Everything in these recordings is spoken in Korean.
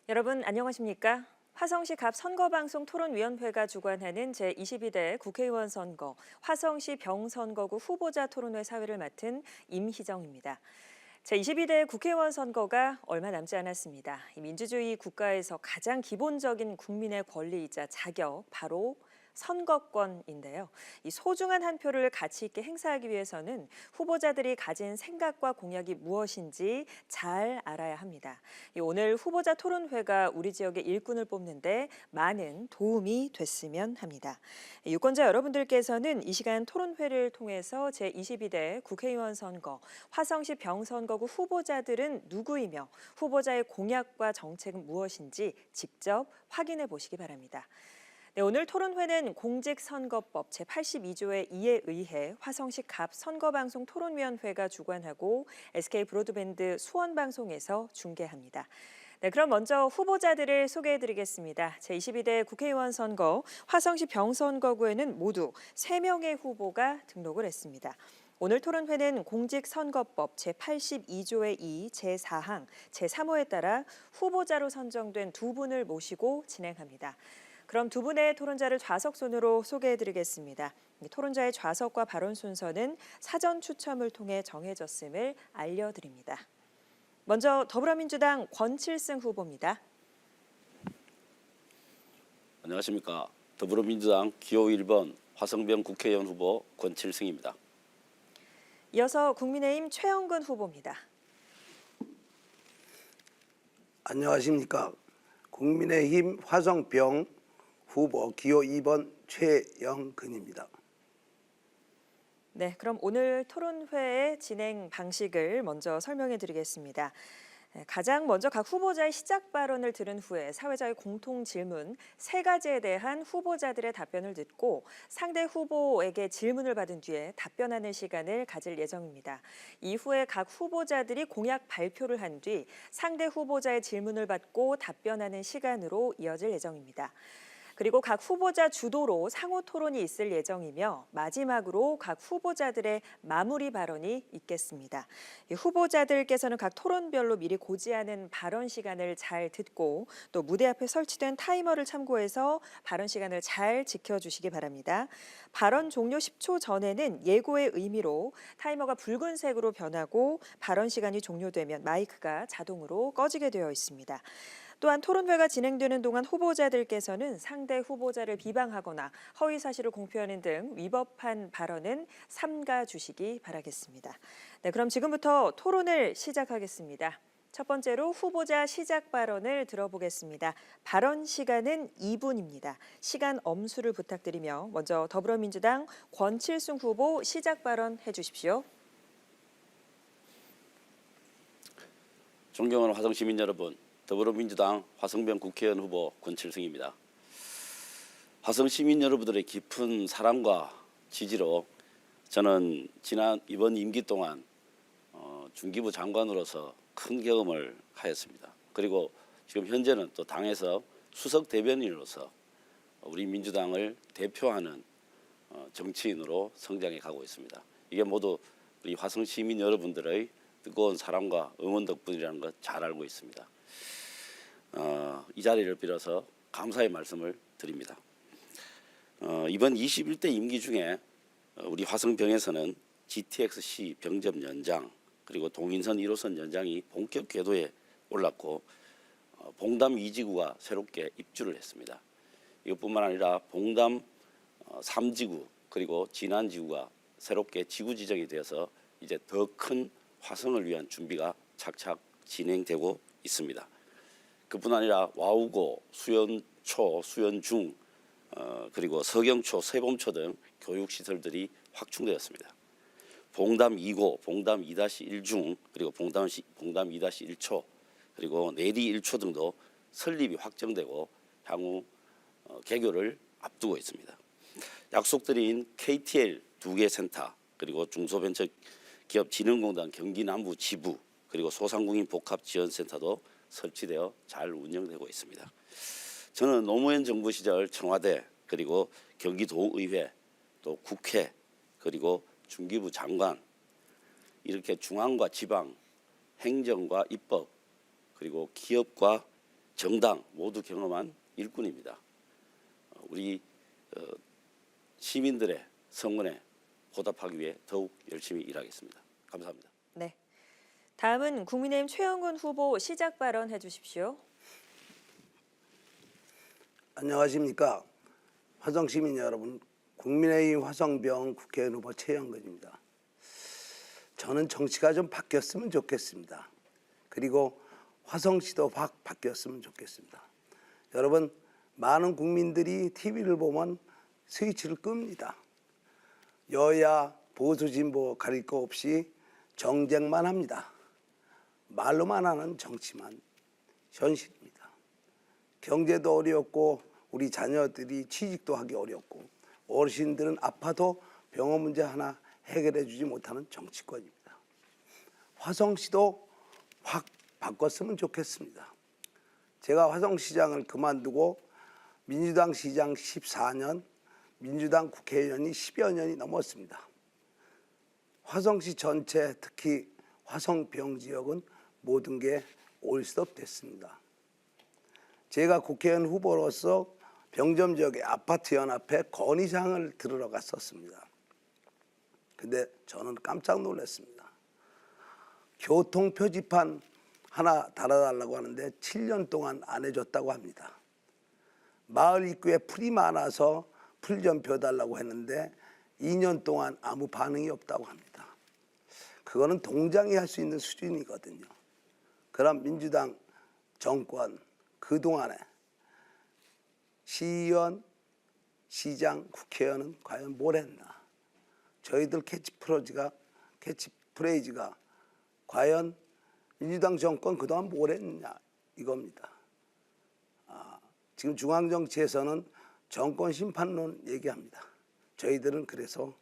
여러분 안녕하십니까? 화성시 갑 선거방송 토론위원회가 주관하는 제22대 국회의원 선거 화성시 병선거구 후보자 토론회 사회를 맡은 임희정입니다. 제22대 국회의원 선거가 얼마 남지 않았습니다. 민주주의 국가에서 가장 기본적인 국민의 권리이자 자격, 바로 선거권인데요. 이 소중한 한 표를 가치 있게 행사하기 위해서는 후보자들이 가진 생각과 공약이 무엇인지 잘 알아야 합니다. 오늘 후보자 토론회가 우리 지역의 일꾼을 뽑는데 많은 도움이 됐으면 합니다. 유권자 여러분들께서는 이 시간 토론회를 통해서 제22대 국회의원 선거, 화성시 병선거구 후보자들은 누구이며 후보자의 공약과 정책은 무엇인지 직접 확인해 보시기 바랍니다. 네, 오늘 토론회는 공직선거법 제82조의 2에 의해 화성시 갑 선거방송 토론위원회가 주관하고 SK 브로드밴드 수원방송에서 중계합니다. 네, 그럼 먼저 후보자들을 소개해드리겠습니다. 제22대 국회의원 선거 화성시 병선거구에는 모두 3명의 후보가 등록을 했습니다. 오늘 토론회는 공직선거법 제82조의 2, 제4항, 제3호에 따라 후보자로 선정된 두 분을 모시고 진행합니다. 그럼 두 분의 토론자를 좌석순으로 소개해드리겠습니다. 토론자의 좌석과 발언 순서는 사전 추첨을 통해 정해졌음을 알려드립니다. 먼저 더불어민주당 권칠승 후보입니다. 안녕하십니까. 더불어민주당 기호 1번 화성병 국회의원 후보 권칠승입니다. 이어서 국민의힘 최영근 후보입니다. 안녕하십니까. 국민의힘 화성병 후보 기호 2번 최영근입니다. 네, 그럼 오늘 토론회의 진행 방식을 먼저 설명해 드리겠습니다. 가장 먼저 각 후보자의 시작 발언을 들은 후에 사회자의 공통 질문 3가지에 대한 후보자들의 답변을 듣고 상대 후보에게 질문을 받은 뒤에 답변하는 시간을 가질 예정입니다. 이후에 각 후보자들이 공약 발표를 한 뒤 상대 후보자의 질문을 받고 답변하는 시간으로 이어질 예정입니다. 그리고 각 후보자 주도로 상호 토론이 있을 예정이며 마지막으로 각 후보자들의 마무리 발언이 있겠습니다. 후보자들께서는 각 토론별로 미리 고지하는 발언 시간을 잘 듣고 또 무대 앞에 설치된 타이머를 참고해서 발언 시간을 잘 지켜주시기 바랍니다. 발언 종료 10초 전에는 예고의 의미로 타이머가 붉은색으로 변하고 발언 시간이 종료되면 마이크가 자동으로 꺼지게 되어 있습니다. 또한 토론회가 진행되는 동안 후보자들께서는 상대 후보자를 비방하거나 허위 사실을 공표하는 등 위법한 발언은 삼가 주시기 바라겠습니다. 네, 그럼 지금부터 토론을 시작하겠습니다. 첫 번째로 후보자 시작 발언을 들어보겠습니다. 발언 시간은 2분입니다. 시간 엄수를 부탁드리며 먼저 더불어민주당 권칠승 후보 시작 발언 해주십시오. 존경하는 화성시민 여러분, 더불어민주당 화성병 국회의원 후보 권칠승입니다. 화성시민 여러분들의 깊은 사랑과 지지로 저는 이번 임기 동안 중기부 장관으로서 큰 경험을 하였습니다. 그리고 지금 현재는 또 당에서 수석 대변인으로서 우리 민주당을 대표하는 정치인으로 성장해 가고 있습니다. 이게 모두 우리 화성시민 여러분들의 뜨거운 사랑과 응원 덕분이라는 것 잘 알고 있습니다. 이 자리를 빌어서 감사의 말씀을 드립니다. 이번 21대 임기 중에 우리 화성병에서는 GTX-C 병접 연장 그리고 동인선 1호선 연장이 본격 궤도에 올랐고 봉담 2지구가 새롭게 입주를 했습니다. 이것뿐만 아니라 봉담 3지구 그리고 진안지구가 새롭게 지구 지정이 되어서 이제 더 큰 화성을 위한 준비가 착착 진행되고 있습니다. 그뿐 아니라 와우고, 수연초, 수연중, 그리고 서경초, 세범초 등 교육시설들이 확충되었습니다. 봉담 2고, 봉담 2-1중, 그리고 봉담 2-1초, 그리고 내리 1초 등도 설립이 확정되고 향후 개교를 앞두고 있습니다. 약속드린 KTL 2개 센터, 그리고 중소벤처기업진흥공단 경기남부 지부, 그리고 소상공인 복합지원센터도 설치되어 잘 운영되고 있습니다. 저는 노무현 정부 시절 청와대 그리고 경기도의회 또 국회 그리고 중기부 장관 이렇게 중앙과 지방 행정과 입법 그리고 기업과 정당 모두 경험한 일꾼입니다. 우리 시민들의 성원에 보답하기 위해 더욱 열심히 일하겠습니다. 감사합니다. 네. 다음은 국민의힘 최영근 후보 시작 발언해 주십시오. 안녕하십니까. 화성시민 여러분, 국민의힘 화성병 국회의원 후보 최영근입니다. 저는 정치가 좀 바뀌었으면 좋겠습니다. 그리고 화성시도 확 바뀌었으면 좋겠습니다. 여러분, 많은 국민들이 TV를 보면 스위치를 끕니다. 여야, 보수, 진보 가릴 거 없이 정쟁만 합니다. 말로만 하는 정치만 현실입니다. 경제도 어렵고 우리 자녀들이 취직도 하기 어렵고 어르신들은 아파도 병원 문제 하나 해결해 주지 못하는 정치권입니다. 화성시도 확 바꿨으면 좋겠습니다. 제가 화성시장을 그만두고 민주당 시장 14년, 민주당 국회의원이 10여 년이 넘었습니다. 화성시 전체, 특히 화성병 지역은 모든 게 올스톱 됐습니다. 제가 국회의원 후보로서 병점 지역의 아파트 연합회 건의사항을 들으러 갔었습니다. 근데 저는 깜짝 놀랐습니다. 교통 표지판 하나 달아달라고 하는데 7년 동안 안 해줬다고 합니다. 마을 입구에 풀이 많아서 풀 좀 펴달라고 했는데 2년 동안 아무 반응이 없다고 합니다. 그거는 동장이 할 수 있는 수준이거든요. 그럼 민주당 정권 그동안에 시의원, 시장, 국회의원은 과연 뭘 했나? 저희들 캐치프레이즈가 과연 민주당 정권 그동안 뭘 했냐 이겁니다. 지금 중앙정치에서는 정권 심판론 얘기합니다. 저희들은 그래서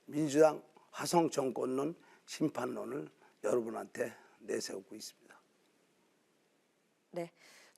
민주당 화성 정권론 심판론을 여러분한테 내세우고 있습니다. 네.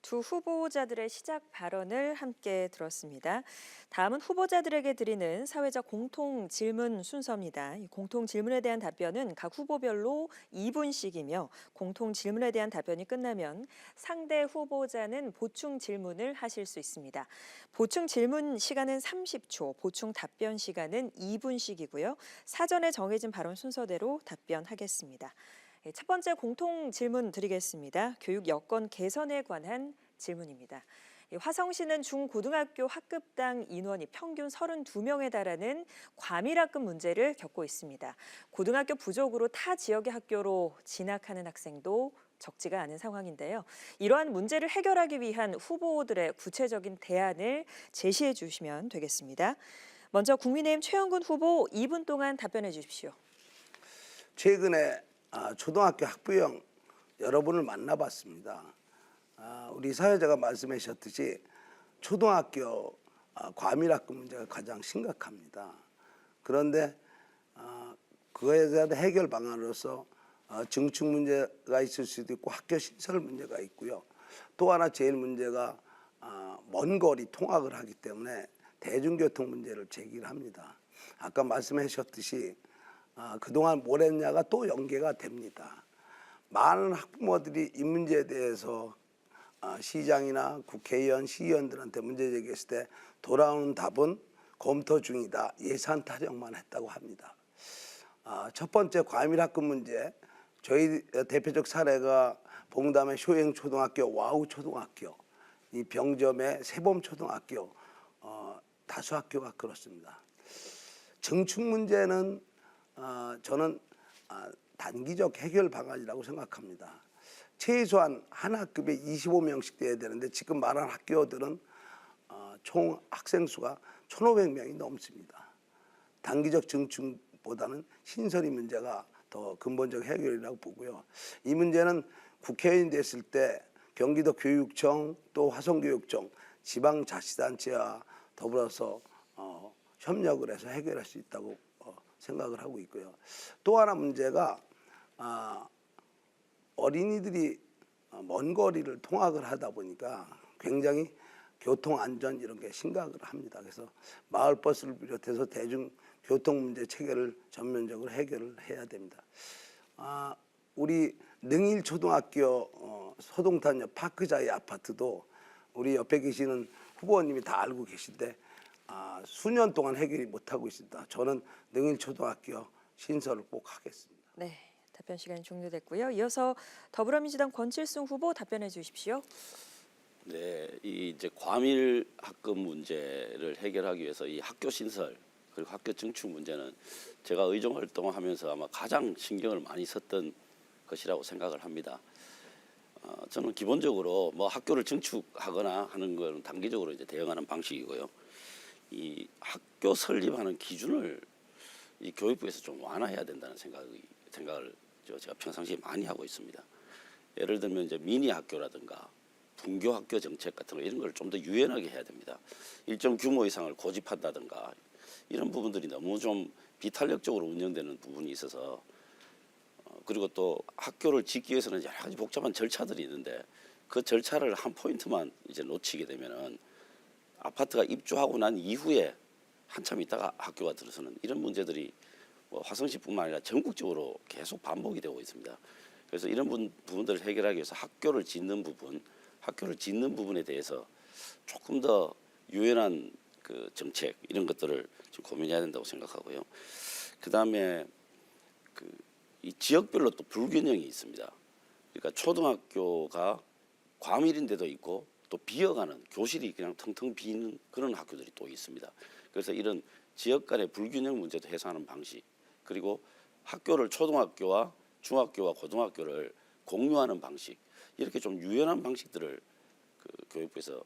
두 후보자들의 시작 발언을 함께 들었습니다. 다음은 후보자들에게 드리는 사회적 공통 질문 순서입니다. 이 공통 질문에 대한 답변은 각 후보별로 2분씩이며 공통 질문에 대한 답변이 끝나면 상대 후보자는 보충 질문을 하실 수 있습니다. 보충 질문 시간은 30초, 보충 답변 시간은 2분씩이고요. 사전에 정해진 발언 순서대로 답변하겠습니다. 첫 번째 공통 질문 드리겠습니다. 교육 여건 개선에 관한 질문입니다. 화성시는 중고등학교 학급당 인원이 평균 32명에 달하는 과밀학급 문제를 겪고 있습니다. 고등학교 부족으로 타 지역의 학교로 진학하는 학생도 적지가 않은 상황인데요. 이러한 문제를 해결하기 위한 후보들의 구체적인 대안을 제시해 주시면 되겠습니다. 먼저 국민의힘 최영근 후보 2분 동안 답변해 주십시오. 최근에 초등학교 학부형 여러분을 만나봤습니다. 우리 사회자가 말씀하셨듯이 초등학교 과밀학급 문제가 가장 심각합니다. 그런데 그거에 대한 해결 방안으로서 증축 문제가 있을 수도 있고 학교 시설 문제가 있고요. 또 하나 제일 문제가 먼 거리 통학을 하기 때문에 대중교통 문제를 제기를 합니다. 아까 말씀하셨듯이 그동안 뭘 했냐가 또 연계가 됩니다. 많은 학부모들이 이 문제에 대해서 시장이나 국회의원, 시의원들한테 문제 제기했을 때 돌아오는 답은 검토 중이다. 예산 타령만 했다고 합니다. 첫 번째 과밀학급 문제, 저희 대표적 사례가 봉담의 효행초등학교, 와우초등학교, 이 병점의 세범초등학교, 다수 학교가 그렇습니다. 증축 문제는 저는 단기적 해결 방안이라고 생각합니다. 최소한 한 학급에 25명씩 돼야 되는데 지금 말한 학교들은 총 학생 수가 1,500명이 넘습니다. 단기적 증축보다는 신설이 문제가 더 근본적 해결이라고 보고요. 이 문제는 국회의원 됐을 때 경기도 교육청 또 화성교육청 지방자치단체와 더불어서 협력을 해서 해결할 수 있다고 생각을 하고 있고요. 또 하나 문제가 어린이들이 먼 거리를 통학을 하다 보니까 굉장히 교통안전 이런 게 심각을 합니다. 그래서 마을버스를 비롯해서 대중교통 문제 체계를 전면적으로 해결을 해야 됩니다. 우리 능일초등학교 소동탄역 파크자의 아파트도 우리 옆에 계시는 후보님이 다 알고 계신데 수년 동안 해결이 못하고 있습니다. 저는 능일초등학교 신설을 꼭 하겠습니다. 네, 답변 시간이 종료됐고요. 이어서 더불어민주당 권칠승 후보 답변해 주십시오. 네, 이 이제 과밀 학급 문제를 해결하기 위해서 이 학교 신설 그리고 학교 증축 문제는 제가 의정 활동하면서 아마 가장 신경을 많이 썼던 것이라고 생각을 합니다. 저는 기본적으로 뭐 학교를 증축하거나 하는 건 단기적으로 이제 대응하는 방식이고요. 이 학교 설립하는 기준을 이 교육부에서 좀 완화해야 된다는 생각을 제가 평상시에 많이 하고 있습니다. 예를 들면 이제 미니 학교라든가 분교 학교 정책 같은 거 이런 걸 좀 더 유연하게 해야 됩니다. 일정 규모 이상을 고집한다든가 이런 부분들이 너무 좀 비탄력적으로 운영되는 부분이 있어서 그리고 또 학교를 짓기 위해서는 여러 가지 복잡한 절차들이 있는데 그 절차를 한 포인트만 이제 놓치게 되면은 아파트가 입주하고 난 이후에 한참 있다가 학교가 들어서는 이런 문제들이 뭐 화성시뿐만 아니라 전국적으로 계속 반복이 되고 있습니다. 그래서 이런 부분들을 해결하기 위해서 학교를 짓는 부분에 대해서 조금 더 유연한 그 정책 이런 것들을 좀 고민해야 된다고 생각하고요. 그다음에 이 지역별로 또 불균형이 있습니다. 그러니까 초등학교가 과밀인 데도 있고 또 비어가는 교실이 그냥 텅텅 비는 그런 학교들이 또 있습니다. 그래서 이런 지역 간의 불균형 문제도 해소하는 방식 그리고 학교를 초등학교와 중학교와 고등학교를 공유하는 방식 이렇게 좀 유연한 방식들을 그 교육부에서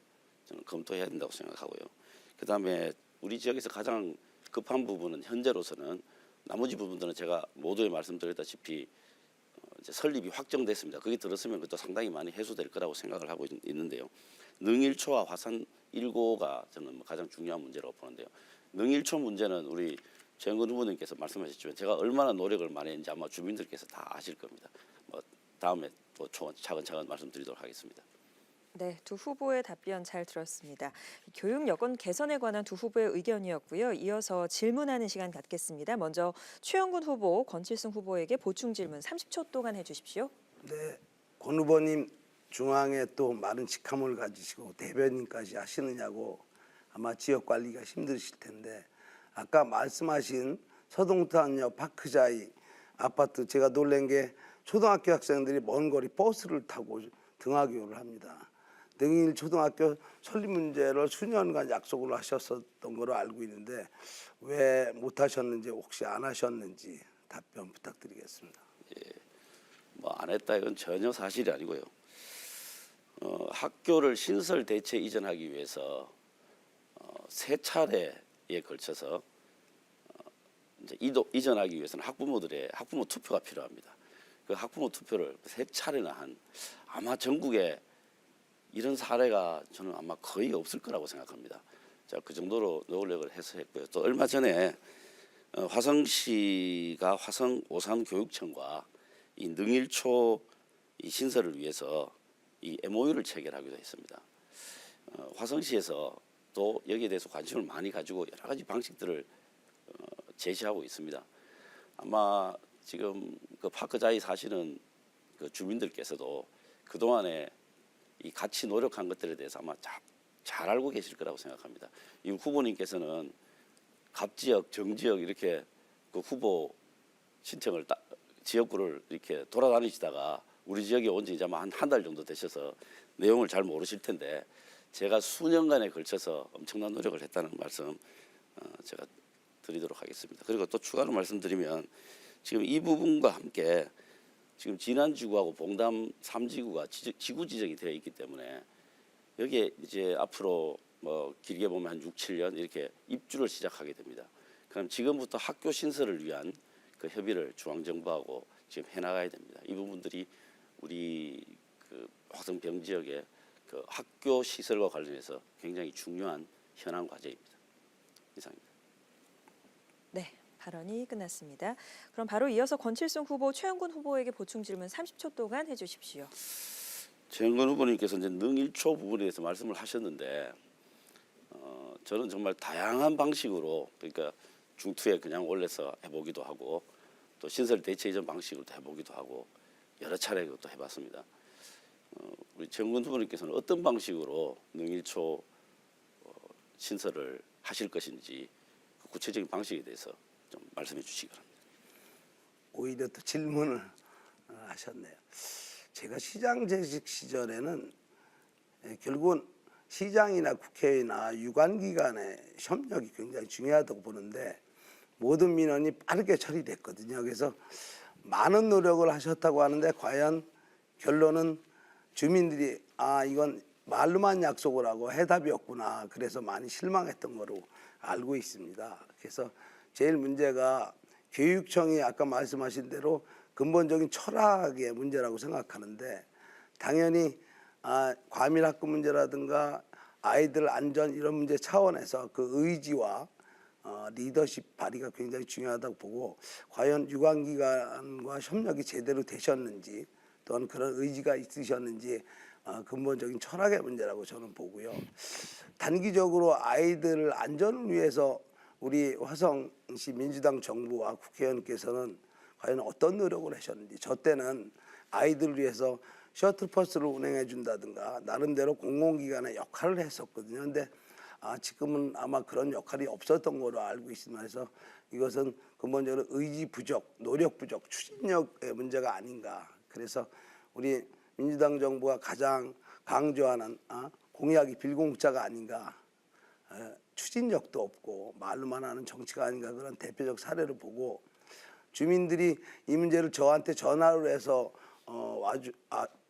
저는 검토해야 된다고 생각하고요. 그다음에 우리 지역에서 가장 급한 부분은 현재로서는 나머지 부분들은 제가 모두에 말씀드렸다시피 이제 설립이 확정됐습니다. 그게 들었으면 그것도 상당히 많이 해소될 거라고 생각을 하고 있는데요. 능일초와 화산 1고가 저는 가장 중요한 문제라고 보는데요. 능일초 문제는 우리 최영근 후보님께서 말씀하셨지만 제가 얼마나 노력을 많이 했는지 아마 주민들께서 다 아실 겁니다. 뭐 다음에 또 차근차근 말씀드리도록 하겠습니다. 네, 두 후보의 답변 잘 들었습니다. 교육 여건 개선에 관한 두 후보의 의견이었고요. 이어서 질문하는 시간 갖겠습니다. 먼저 최영근 후보, 권칠승 후보에게 보충 질문 30초 동안 해주십시오. 네, 권 후보님 중앙에 또 많은 직함을 가지시고 대변인까지 하시느냐고 아마 지역 관리가 힘드실 텐데 아까 말씀하신 서동탄역 파크자이 아파트 제가 놀란 게 초등학교 학생들이 먼 거리 버스를 타고 등하교를 합니다. 능일 초등학교 설립 문제를 수년간 약속을 하셨었던 걸로 알고 있는데 왜 못하셨는지 혹시 안 하셨는지 답변 부탁드리겠습니다. 뭐 안 했다 이건 전혀 사실이 아니고요. 학교를 신설 대체 이전하기 위해서 세 차례에 걸쳐서 이제 이전하기 위해서는 학부모 투표가 필요합니다. 그 학부모 투표를 세 차례나 한 아마 전국에 이런 사례가 저는 아마 거의 없을 거라고 생각합니다. 자, 그 정도로 노력을 해서 했고요. 또 얼마 전에 화성시가 화성 오산교육청과 이 능일초 이 신설을 위해서 이 MOU를 체결하기도 했습니다. 화성시에서 또 여기에 대해서 관심을 많이 가지고 여러 가지 방식들을 제시하고 있습니다. 아마 지금 그 파크자이 사시는 그 주민들께서도 그 동안에 이 같이 노력한 것들에 대해서 아마 잘 알고 계실 거라고 생각합니다. 이 후보님께서는 갑지역, 정지역 이렇게 그 후보 신청을 지역구를 이렇게 돌아다니시다가 우리 지역에 온 지 이제 한 달 정도 되셔서 내용을 잘 모르실 텐데 제가 수년간에 걸쳐서 엄청난 노력을 했다는 말씀 제가 드리도록 하겠습니다. 그리고 또 추가로 말씀드리면 지금 이 부분과 함께 지금 진안지구하고 봉담 3지구가 지구 지정이 되어 있기 때문에 여기에 이제 앞으로 뭐 길게 보면 한 6, 7년 이렇게 입주를 시작하게 됩니다. 그럼 지금부터 학교 신설을 위한 그 협의를 중앙정부하고 지금 해나가야 됩니다. 이 부분들이 우리 그 화성병 지역의 그 학교 시설과 관련해서 굉장히 중요한 현안 과제입니다. 이상입니다. 네, 발언이 끝났습니다. 그럼 바로 이어서 권칠승 후보, 최영근 후보에게 보충 질문 30초 동안 해주십시오. 최영근 후보님께서 이제 능일초 부분에 대해서 말씀을 하셨는데 저는 정말 다양한 방식으로 그러니까 중투에 그냥 올려서 해보기도 하고 또 신설 대체 이전 방식으로 해보기도 하고 여러 차례 그것도 해봤습니다. 우리 정군 후보님께서는 어떤 방식으로 능일초 신설을 하실 것인지 그 구체적인 방식에 대해서 좀 말씀해 주시기 바랍니다. 오히려 또 질문을 하셨네요. 제가 시장 재직 시절에는 결국은 시장이나 국회나 유관기관의 협력이 굉장히 중요하다고 보는데 모든 민원이 빠르게 처리됐거든요. 그래서 많은 노력을 하셨다고 하는데 과연 결론은 주민들이 이건 말로만 약속을 하고 해답이 없구나. 그래서 많이 실망했던 거로 알고 있습니다. 그래서 제일 문제가 교육청이 아까 말씀하신 대로 근본적인 철학의 문제라고 생각하는데 당연히 과밀학급 문제라든가 아이들 안전 이런 문제 차원에서 그 의지와 리더십 발휘가 굉장히 중요하다고 보고 과연 유관기관과 협력이 제대로 되셨는지 또는 그런 의지가 있으셨는지 근본적인 철학의 문제라고 저는 보고요. 단기적으로 아이들 안전을 위해서 우리 화성시 민주당 정부와 국회의원께서는 과연 어떤 노력을 하셨는지 저 때는 아이들을 위해서 셔틀버스를 운행해 준다든가 나름대로 공공기관의 역할을 했었거든요. 근데 지금은 아마 그런 역할이 없었던 걸로 알고 있습니다. 그래서 이것은 근본적으로 의지 부족, 노력 부족, 추진력의 문제가 아닌가. 그래서 우리 민주당 정부가 가장 강조하는 공약이 빌공짜가 아닌가. 추진력도 없고 말로만 하는 정치가 아닌가 그런 대표적 사례를 보고 주민들이 이 문제를 저한테 전화를 해서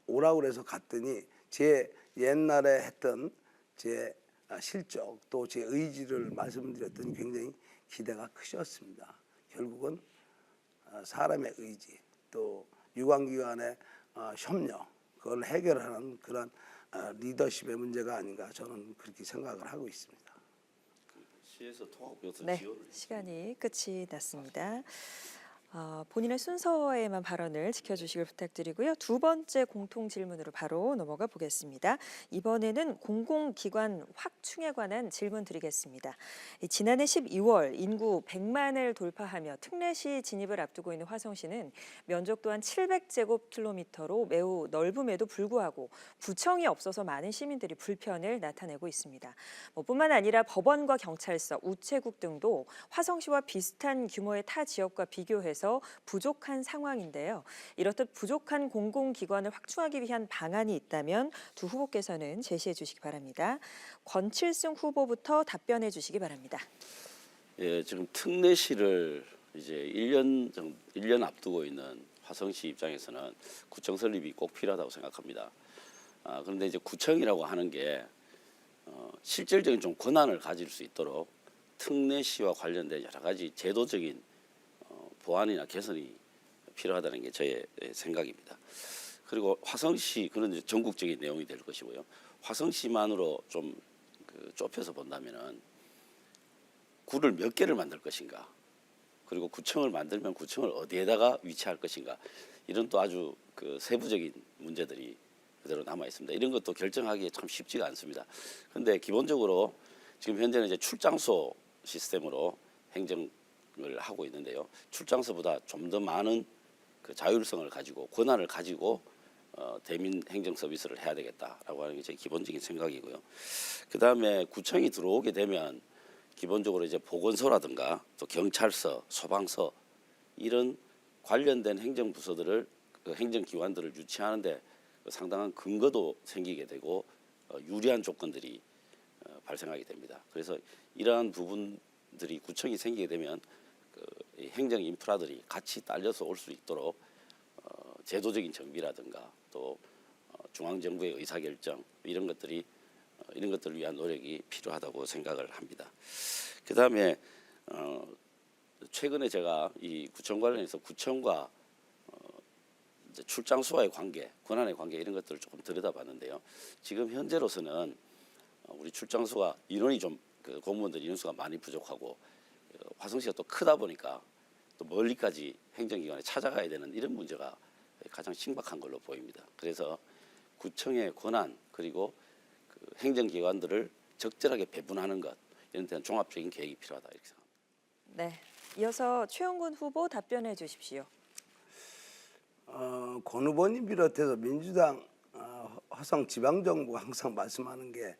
오라고 그래서 갔더니 제 옛날에 했던 제 실적 또 제 의지를 말씀드렸더니 굉장히 기대가 크셨습니다. 결국은 사람의 의지 또 유관기관의 협력 그걸 해결하는 그런 리더십의 문제가 아닌가 저는 그렇게 생각을 하고 있습니다. 시에서 통합교수 네, 지원을 시간이 끝이 났습니다. 본인의 순서에만 발언을 지켜주시길 부탁드리고요. 두 번째 공통 질문으로 바로 넘어가 보겠습니다. 이번에는 공공기관 확충에 관한 질문 드리겠습니다. 지난해 12월 인구 100만을 돌파하며 특례시 진입을 앞두고 있는 화성시는 면적 또한 700제곱킬로미터로 매우 넓음에도 불구하고 구청이 없어서 많은 시민들이 불편을 나타내고 있습니다. 뿐만 아니라 법원과 경찰서, 우체국 등도 화성시와 비슷한 규모의 타 지역과 비교해서 부족한 상황인데요. 이렇듯 부족한 공공기관을 확충하기 위한 방안이 있다면 두 후보께서는 제시해 주시기 바랍니다. 권칠승 후보부터 답변해 주시기 바랍니다. 예, 지금 특례시를 이제 1년 앞두고 있는 화성시 입장에서는 구청 설립이 꼭 필요하다고 생각합니다. 그런데 이제 구청이라고 하는 게 실질적인 좀 권한을 가질 수 있도록 특례시와 관련된 여러 가지 제도적인 보완이나 개선이 필요하다는 게 저의 생각입니다. 그리고 화성시 그런 이제 전국적인 내용이 될 것이고요. 화성시만으로 좀 좁혀서 본다면은 구를 몇 개를 만들 것인가, 그리고 구청을 만들면 구청을 어디에다가 위치할 것인가, 이런 또 아주 세부적인 문제들이 그대로 남아 있습니다. 이런 것도 결정하기 참 쉽지가 않습니다. 그런데 기본적으로 지금 현재는 이제 출장소 시스템으로 행정을 하고 있는데요. 출장소보다 좀 더 많은 자율성을 가지고 권한을 가지고 대민 행정 서비스를 해야 되겠다라고 하는 게 제 기본적인 생각이고요. 그 다음에 구청이 들어오게 되면 기본적으로 이제 보건소라든가 또 경찰서, 소방서 이런 관련된 행정부서들을 행정기관들을 유치하는데 상당한 근거도 생기게 되고 유리한 조건들이 발생하게 됩니다. 그래서 이러한 부분들이 구청이 생기게 되면 행정 인프라들이 같이 딸려서 올 수 있도록 제도적인 정비라든가 또 중앙정부의 의사결정 이런 것들을 위한 노력이 필요하다고 생각을 합니다. 그 다음에 최근에 제가 이 구청 관련해서 구청과 이제 출장소와의 관계, 권한의 관계 이런 것들을 조금 들여다봤는데요. 지금 현재로서는 우리 출장소가 인원이 좀 공무원들 인수가 많이 부족하고 화성시가 또 크다 보니까 또 멀리까지 행정기관에 찾아가야 되는 이런 문제가 가장 심각한 걸로 보입니다. 그래서 구청의 권한 그리고 행정기관들을 적절하게 배분하는 것 이런 데는 종합적인 계획이 필요하다 이렇게 생각합니다. 네, 이어서 최영근 후보 답변해 주십시오. 권 후보님 비롯해서 민주당 화성 지방정부가 항상 말씀하는 게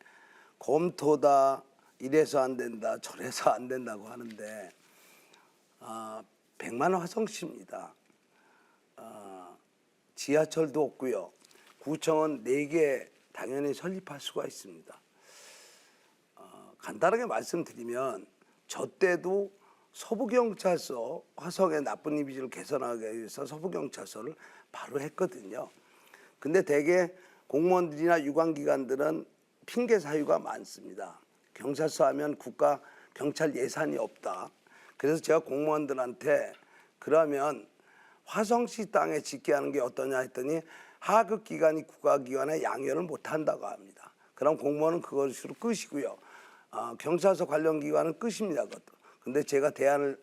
검토다, 이래서 안 된다, 저래서 안 된다고 하는데 100만 화성시입니다. 지하철도 없고요. 구청은 4개 당연히 설립할 수가 있습니다. 간단하게 말씀드리면 저 때도 서부경찰서, 화성의 나쁜 이미지를 개선하기 위해서 서부경찰서를 바로 했거든요. 근데 대개 공무원들이나 유관기관들은 핑계 사유가 많습니다. 경찰서 하면 국가 경찰 예산이 없다. 그래서 제가 공무원들한테 그러면 화성시 땅에 짓게 하는 게 어떠냐 했더니 하급 기관이 국가기관에 양해를 못 한다고 합니다. 그럼 공무원은 그것으로 끝이고요. 경찰서 관련 기관은 끝입니다. 그것도. 근데 제가 대안을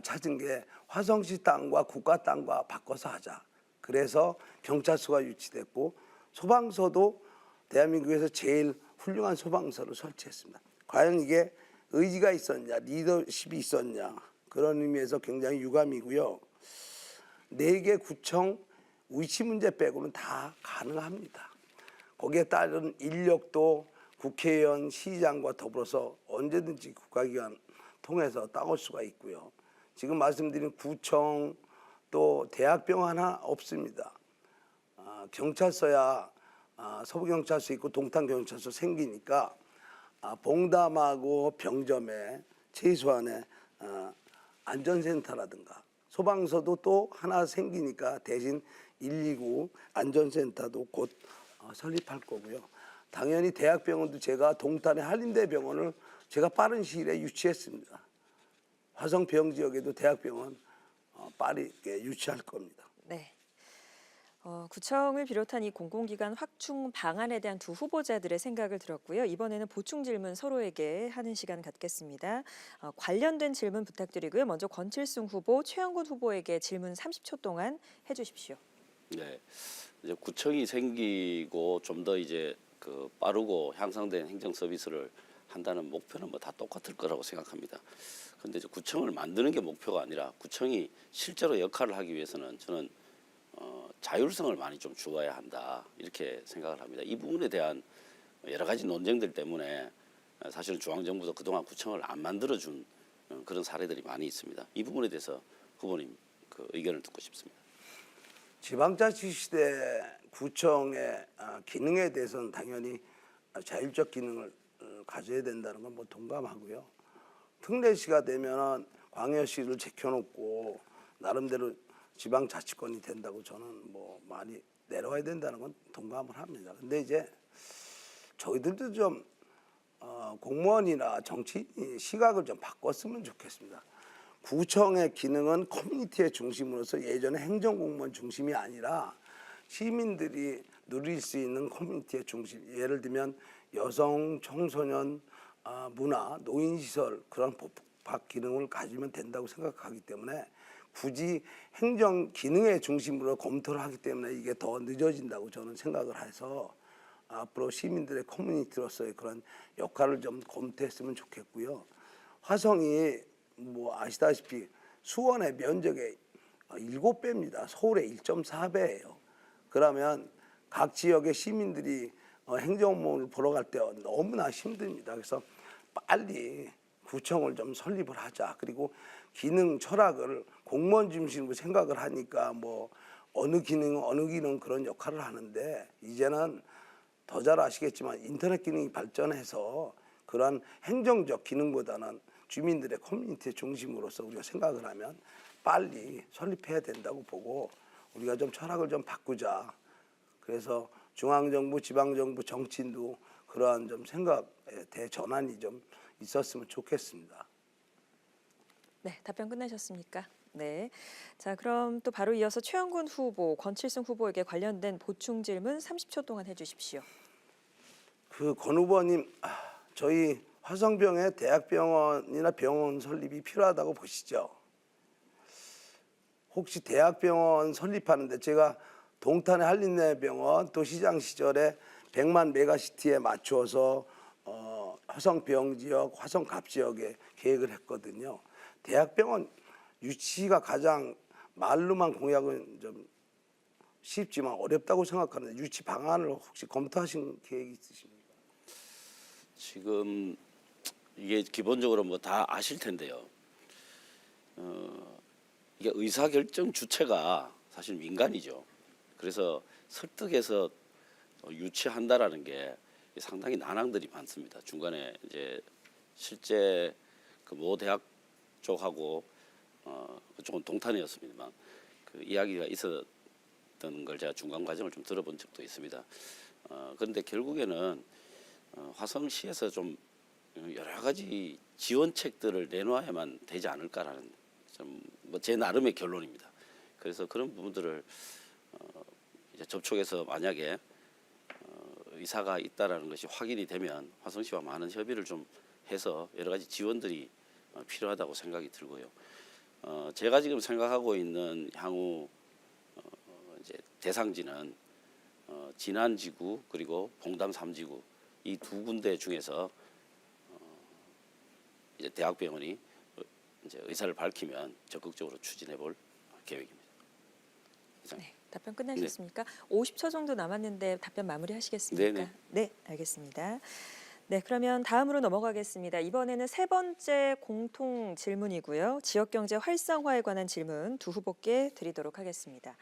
찾은 게 화성시 땅과 국가 땅과 바꿔서 하자. 그래서 경찰서가 유치됐고 소방서도 대한민국에서 제일 훌륭한 소방서를 설치했습니다. 과연 이게 의지가 있었냐, 리더십이 있었냐, 그런 의미에서 굉장히 유감이고요. 4개 구청 위치 문제 빼고는 다 가능합니다. 거기에 따른 인력도 국회의원, 시장과 더불어서 언제든지 국가기관 통해서 따올 수가 있고요. 지금 말씀드린 구청 또 대학병원 하나 없습니다. 경찰서야 서부경찰서 있고 동탄경찰서 생기니까 봉담하고 병점에 최소한의 안전센터라든가 소방서도 또 하나 생기니까 대신 119 안전센터도 곧 설립할 거고요. 당연히 대학병원도 제가 동탄의 한림대병원을 제가 빠른 시일에 유치했습니다. 화성병 지역에도 대학병원 빠르게 유치할 겁니다. 네. 구청을 비롯한 이 공공기관 확충 방안에 대한 두 후보자들의 생각을 들었고요. 이번에는 보충 질문 서로에게 하는 시간 갖겠습니다. 관련된 질문 부탁드리고요. 먼저 권칠승 후보, 최영군 후보에게 질문 30초 동안 해주십시오. 네, 이제 구청이 생기고 좀 더 이제 그 빠르고 향상된 행정 서비스를 한다는 목표는 뭐 다 똑같을 거라고 생각합니다. 그런데 이제 구청을 만드는 게 목표가 아니라 구청이 실제로 역할을 하기 위해서는 저는 자율성을 많이 좀 주어야 한다 이렇게 생각을 합니다. 이 부분에 대한 여러 가지 논쟁들 때문에 사실은 중앙정부도 그동안 구청을 안 만들어준 그런 사례들이 많이 있습니다. 이 부분에 대해서 후보님 그 의견을 듣고 싶습니다. 지방자치 시대 구청의 기능에 대해서는 당연히 자율적 기능을 가져야 된다는 건 뭐 동감하고요. 특례시가 되면은 광역시를 제껴놓고 나름대로 지방자치권이 된다고 저는 뭐 많이 내려와야 된다는 건 동감을 합니다. 근데 이제 저희들도 좀 공무원이나 정치인이 시각을 좀 바꿨으면 좋겠습니다. 구청의 기능은 커뮤니티의 중심으로서 예전에 행정공무원 중심이 아니라 시민들이 누릴 수 있는 커뮤니티의 중심. 예를 들면 여성, 청소년, 문화, 노인시설 그런 복합 기능을 가지면 된다고 생각하기 때문에 굳이 행정 기능의 중심으로 검토를 하기 때문에 이게 더 늦어진다고 저는 생각을 해서 앞으로 시민들의 커뮤니티로서의 그런 역할을 좀 검토했으면 좋겠고요. 화성이 뭐 아시다시피 수원의 면적의 7배입니다. 서울의 1.4배예요. 그러면 각 지역의 시민들이 행정업무를 보러 갈 때 너무나 힘듭니다. 그래서 빨리 구청을 좀 설립을 하자. 그리고 기능 철학을 공무원 중심으로 생각을 하니까 뭐 어느 기능 그런 역할을 하는데 이제는 더 잘 아시겠지만 인터넷 기능이 발전해서 그러한 행정적 기능보다는 주민들의 커뮤니티 중심으로서 우리가 생각을 하면 빨리 설립해야 된다고 보고 우리가 좀 철학을 좀 바꾸자. 그래서 중앙정부, 지방정부, 정치인도 그러한 좀 생각의 대전환이 좀 있었으면 좋겠습니다. 네, 답변 끝내셨습니까? 네. 자, 그럼 또 바로 이어서 최영군 후보, 권칠승 후보에게 관련된 보충 질문 30초 동안 해주십시오. 그 권 후보님, 저희 화성병에 대학병원이나 병원 설립이 필요하다고 보시죠? 혹시 대학병원 설립하는데 제가 동탄의 한림대병원 또 시장 시절에 100만 메가시티에 맞추어서 화성병 지역, 화성갑 지역에 계획을 했거든요. 대학병원 유치가 가장 말로만 공약은 좀 쉽지만 어렵다고 생각하는데 유치 방안을 혹시 검토하신 계획이 있으십니까? 지금 이게 기본적으로 뭐 다 아실 텐데요. 이게 의사결정 주체가 사실 민간이죠. 그래서 설득해서 유치한다라는 게 상당히 난항들이 많습니다. 중간에 이제 실제 그 모 대학 쪽하고 그쪽은 동탄이었습니다만 그 이야기가 있었던 걸 제가 중간 과정을 좀 들어본 적도 있습니다. 그런데 결국에는 화성시에서 좀 여러 가지 지원책들을 내놓아야만 되지 않을까라는 좀 뭐 제 나름의 결론입니다. 그래서 그런 부분들을 이제 접촉해서 만약에 의사가 있다라는 것이 확인이 되면 화성시와 많은 협의를 좀 해서 여러 가지 지원들이 필요하다고 생각이 들고요. 제가 지금 생각하고 있는 향후 이제 대상지는 진안지구 그리고 봉담 3지구 이 두 군데 중에서 이제 대학병원이 이제 의사를 밝히면 적극적으로 추진해 볼 계획입니다. 이상. 네, 답변 끝나셨습니까? 50초 정도 남았는데 답변 마무리하시겠습니까? 네네. 네, 알겠습니다. 네, 그러면 다음으로 넘어가겠습니다. 이번에는 세 번째 공통 질문이고요. 지역경제 활성화에 관한 질문 두 후보께 드리도록 하겠습니다.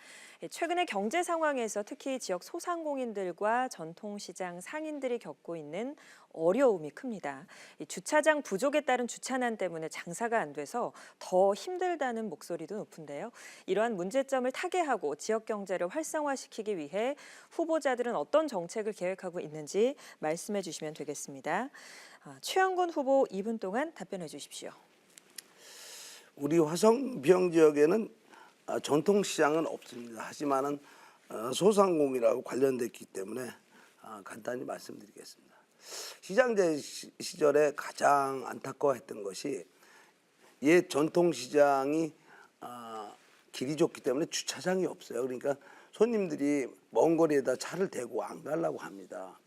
최근의 경제 상황에서 특히 지역 소상공인들과 전통시장 상인들이 겪고 있는 어려움이 큽니다. 이 주차장 부족에 따른 주차난 때문에 장사가 안 돼서 더 힘들다는 목소리도 높은데요. 이러한 문제점을 타개하고 지역 경제를 활성화시키기 위해 후보자들은 어떤 정책을 계획하고 있는지 말씀해 주시면 되겠습니다. 최영곤 후보 2분 동안 답변해 주십시오. 우리 화성병 지역에는 전통시장은 없습니다. 하지만은 소상공인이라고 관련됐기 때문에 간단히 말씀드리겠습니다. 시장제 시절에 가장 안타까워했던 것이 옛 전통시장이 길이 좁기 때문에 주차장이 없어요. 그러니까 손님들이 먼 거리에다 차를 대고 안 가려고 합니다.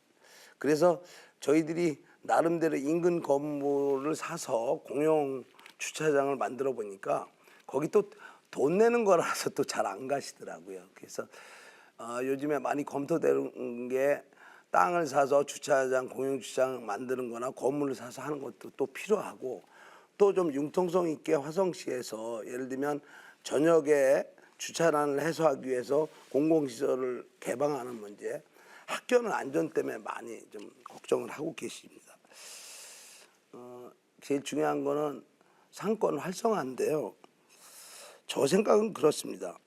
그래서 저희들이 나름대로 인근 건물을 사서 공용 주차장을 만들어 보니까 거기 또 돈 내는 거라서 또 잘 안 가시더라고요. 그래서 요즘에 많이 검토되는 게 땅을 사서 주차장, 공용 주차장 만드는 거나 건물을 사서 하는 것도 또 필요하고 또 좀 융통성 있게 화성시에서 예를 들면 저녁에 주차난을 해소하기 위해서 공공시설을 개방하는 문제, 학교는 안전 때문에 많이 좀 걱정을 하고 계십니다. 제일 중요한 거는 상권 활성화인데요. 저 생각은 그렇습니다.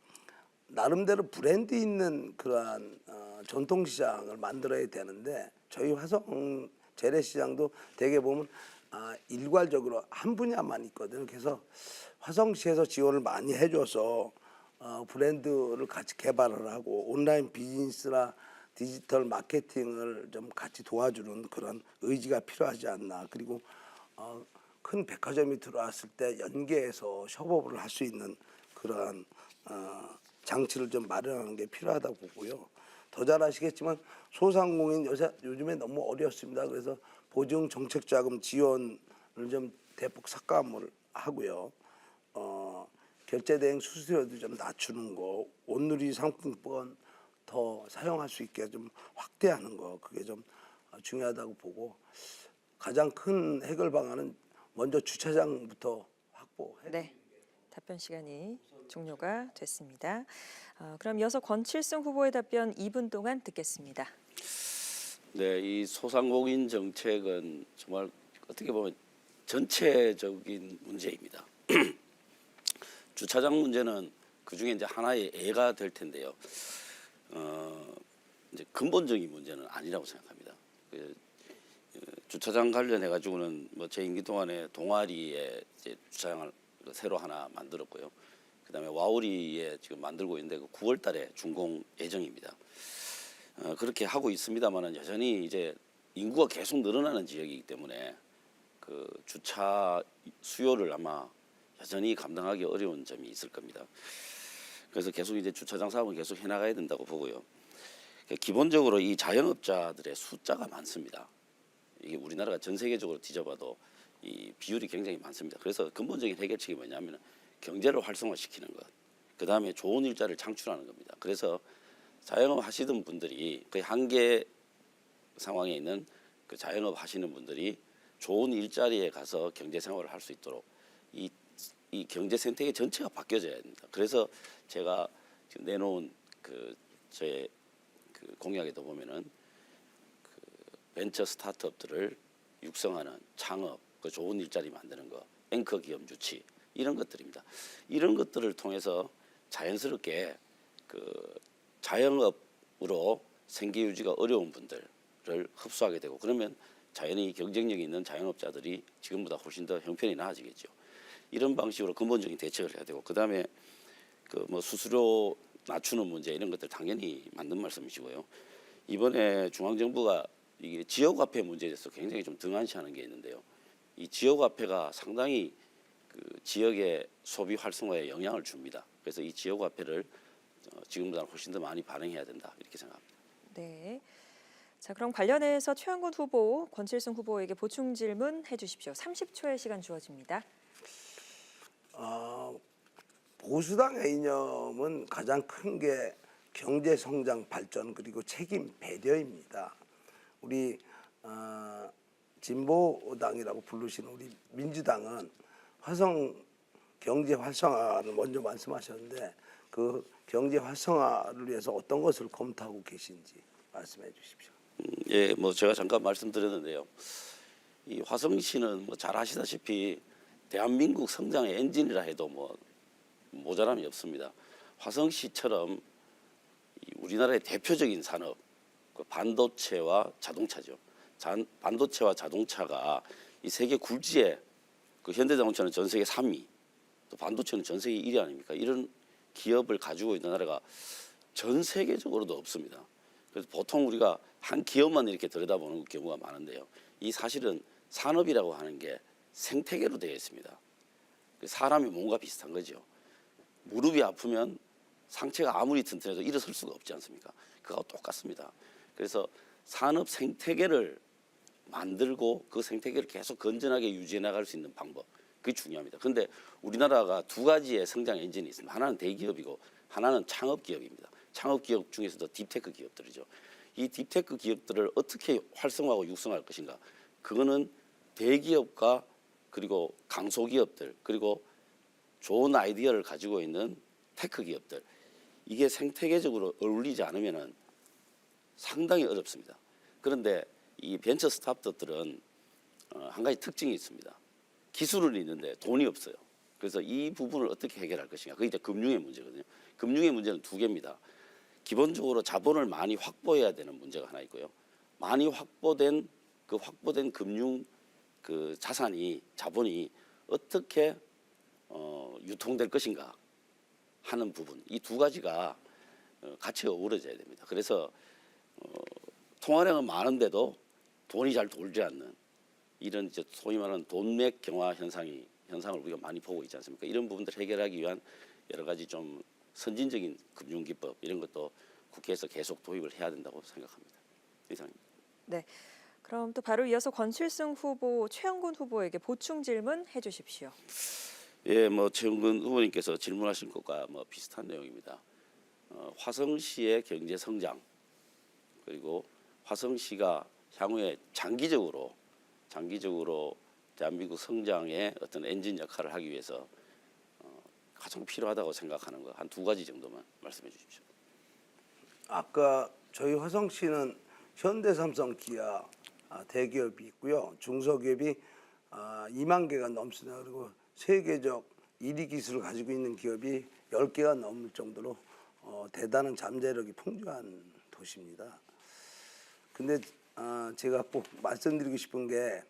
나름대로 브랜드 있는 그러한 전통시장을 만들어야 되는데 저희 화성 재래시장도 대개 보면 일괄적으로 한 분야만 있거든요. 그래서 화성시에서 지원을 많이 해줘서 브랜드를 같이 개발을 하고 온라인 비즈니스나 디지털 마케팅을 좀 같이 도와주는 그런 의지가 필요하지 않나. 그리고 큰 백화점이 들어왔을 때 연계해서 협업을 할 수 있는 그러한 장치를 좀 마련하는 게 필요하다고 보고요. 더 잘 아시겠지만 소상공인 요즘에 너무 어렵습니다. 그래서 보증 정책자금 지원을 좀 대폭 삭감을 하고요. 결제대행 수수료도 좀 낮추는 거, 온누리 상품권 더 사용할 수 있게 좀 확대하는 거, 그게 좀 중요하다고 보고 가장 큰 해결 방안은 먼저 주차장부터 확보해. 네, 답변 시간이 종료가 됐습니다. 그럼 이어서 권칠승 후보의 답변 2분 동안 듣겠습니다. 네, 이 소상공인 정책은 정말 어떻게 보면 전체적인 문제입니다. 주차장 문제는 그 중에 이제 하나의 예가 될 텐데요. 이제 근본적인 문제는 아니라고 생각합니다. 주차장 관련해 가지고는 뭐 제 임기 동안에 동아리에 이제 주차장을 새로 하나 만들었고요. 그다음에 와우리에 지금 만들고 있는데 그 9월달에 준공 예정입니다. 그렇게 하고 있습니다만은 여전히 이제 인구가 계속 늘어나는 지역이기 때문에 그 주차 수요를 아마 여전히 감당하기 어려운 점이 있을 겁니다. 그래서 계속 이제 주차장 사업은 계속 해나가야 된다고 보고요. 기본적으로 이 자영업자들의 숫자가 많습니다. 이게 우리나라가 전 세계적으로 뒤져봐도 이 비율이 굉장히 많습니다. 그래서 근본적인 해결책이 뭐냐면 경제를 활성화시키는 것, 그 다음에 좋은 일자리를 창출하는 겁니다. 그래서 자영업 하시던 분들이 거의 한계 상황에 있는 그 자영업 하시는 분들이 좋은 일자리에 가서 경제 생활을 할 수 있도록 이 경제 생태계 전체가 바뀌어져야 됩니다. 그래서 제가 지금 내놓은 그 저의 그 공약에도 보면은 그 벤처 스타트업들을 육성하는 창업, 그 좋은 일자리 만드는 거, 앵커 기업 유치 이런 것들입니다. 이런 것들을 통해서 자연스럽게 그 자영업으로 생계 유지가 어려운 분들을 흡수하게 되고 그러면 자연히 경쟁력이 있는 자영업자들이 지금보다 훨씬 더 형편이 나아지겠죠. 이런 방식으로 근본적인 대책을 해야 되고 그다음에 그 뭐 수수료 낮추는 문제 이런 것들 당연히 맞는 말씀이시고요. 이번에 중앙정부가 이게 지역화폐 문제에 대해서 굉장히 좀 등한시하는 게 있는데요. 이 지역화폐가 상당히 그 지역의 소비 활성화에 영향을 줍니다. 그래서 이 지역화폐를 지금보다 훨씬 더 많이 반영해야 된다 이렇게 생각합니다. 네. 자, 그럼 관련해서 최영근 후보, 권칠승 후보에게 보충 질문 해주십시오. 30초의 시간 주어집니다. 보수당의 이념은 가장 큰 게 경제 성장 발전 그리고 책임 배려입니다. 우리 진보당이라고 부르시는 우리 민주당은 화성 경제 활성화를 먼저 말씀하셨는데 그 경제 활성화를 위해서 어떤 것을 검토하고 계신지 말씀해 주십시오. 예, 뭐 제가 잠깐 말씀드렸는데요. 이 화성시는 뭐 잘 아시다시피 대한민국 성장의 엔진이라 해도 뭐 모자람이 없습니다. 화성시처럼 우리나라의 대표적인 산업, 그 반도체와 자동차죠. 반도체와 자동차가 이 세계 굴지에 그 현대자동차는 전 세계 3위, 또 반도체는 전 세계 1위 아닙니까? 이런 기업을 가지고 있는 나라가 전 세계적으로도 없습니다. 그래서 보통 우리가 한 기업만 이렇게 들여다보는 경우가 많은데요. 이 사실은 산업이라고 하는 게 생태계로 되어 있습니다. 사람이 몸과 비슷한 거죠. 무릎이 아프면 상체가 아무리 튼튼해도 일어설 수가 없지 않습니까? 그거하고 똑같습니다. 그래서 산업 생태계를 만들고 그 생태계를 계속 건전하게 유지해 나갈 수 있는 방법 그게 중요합니다. 그런데 우리나라가 두 가지의 성장 엔진이 있습니다. 하나는 대기업이고 하나는 창업 기업입니다. 창업 기업 중에서도 딥테크 기업들이죠. 이 딥테크 기업들을 어떻게 활성화하고 육성할 것인가? 그거는 대기업과 그리고 강소기업들 그리고 좋은 아이디어를 가지고 있는 테크 기업들 이게 생태계적으로 어울리지 않으면은 상당히 어렵습니다. 그런데 이 벤처 스타트업들은 한 가지 특징이 있습니다. 기술은 있는데 돈이 없어요. 그래서 이 부분을 어떻게 해결할 것인가? 그게 이제 금융의 문제거든요. 금융의 문제는 두 개입니다. 기본적으로 자본을 많이 확보해야 되는 문제가 하나 있고요. 많이 확보된 금융 그 자본이 어떻게 유통될 것인가 하는 부분 이 두 가지가 같이 어우러져야 됩니다. 그래서 통화량은 많은데도 돈이 잘 돌지 않는 이런 이제 소위 말하는 돈맥 경화 현상을 우리가 많이 보고 있지 않습니까? 이런 부분들 해결하기 위한 여러 가지 좀 선진적인 금융 기법 이런 것도 국회에서 계속 도입을 해야 된다고 생각합니다. 이상입니다. 네. 그럼 또 바로 이어서 권칠승 후보, 최영근 후보에게 보충 질문 해주십시오. 예, 뭐 최영근 후보님께서 질문하신 것과 뭐 비슷한 내용입니다. 화성시의 경제 성장 그리고 화성시가 향후에 장기적으로 대한민국 성장의 어떤 엔진 역할을 하기 위해서 가장 필요하다고 생각하는 거 한 두 가지 정도만 말씀해 주십시오. 아까 저희 화성시는 현대삼성, 기아 대기업이 있고요. 중소기업이 2만 개가 넘습니다. 그리고 세계적 1위 기술을 가지고 있는 기업이 10개가 넘을 정도로 대단한 잠재력이 풍부한 도시입니다. 근데 제가 꼭 말씀드리고 싶은 게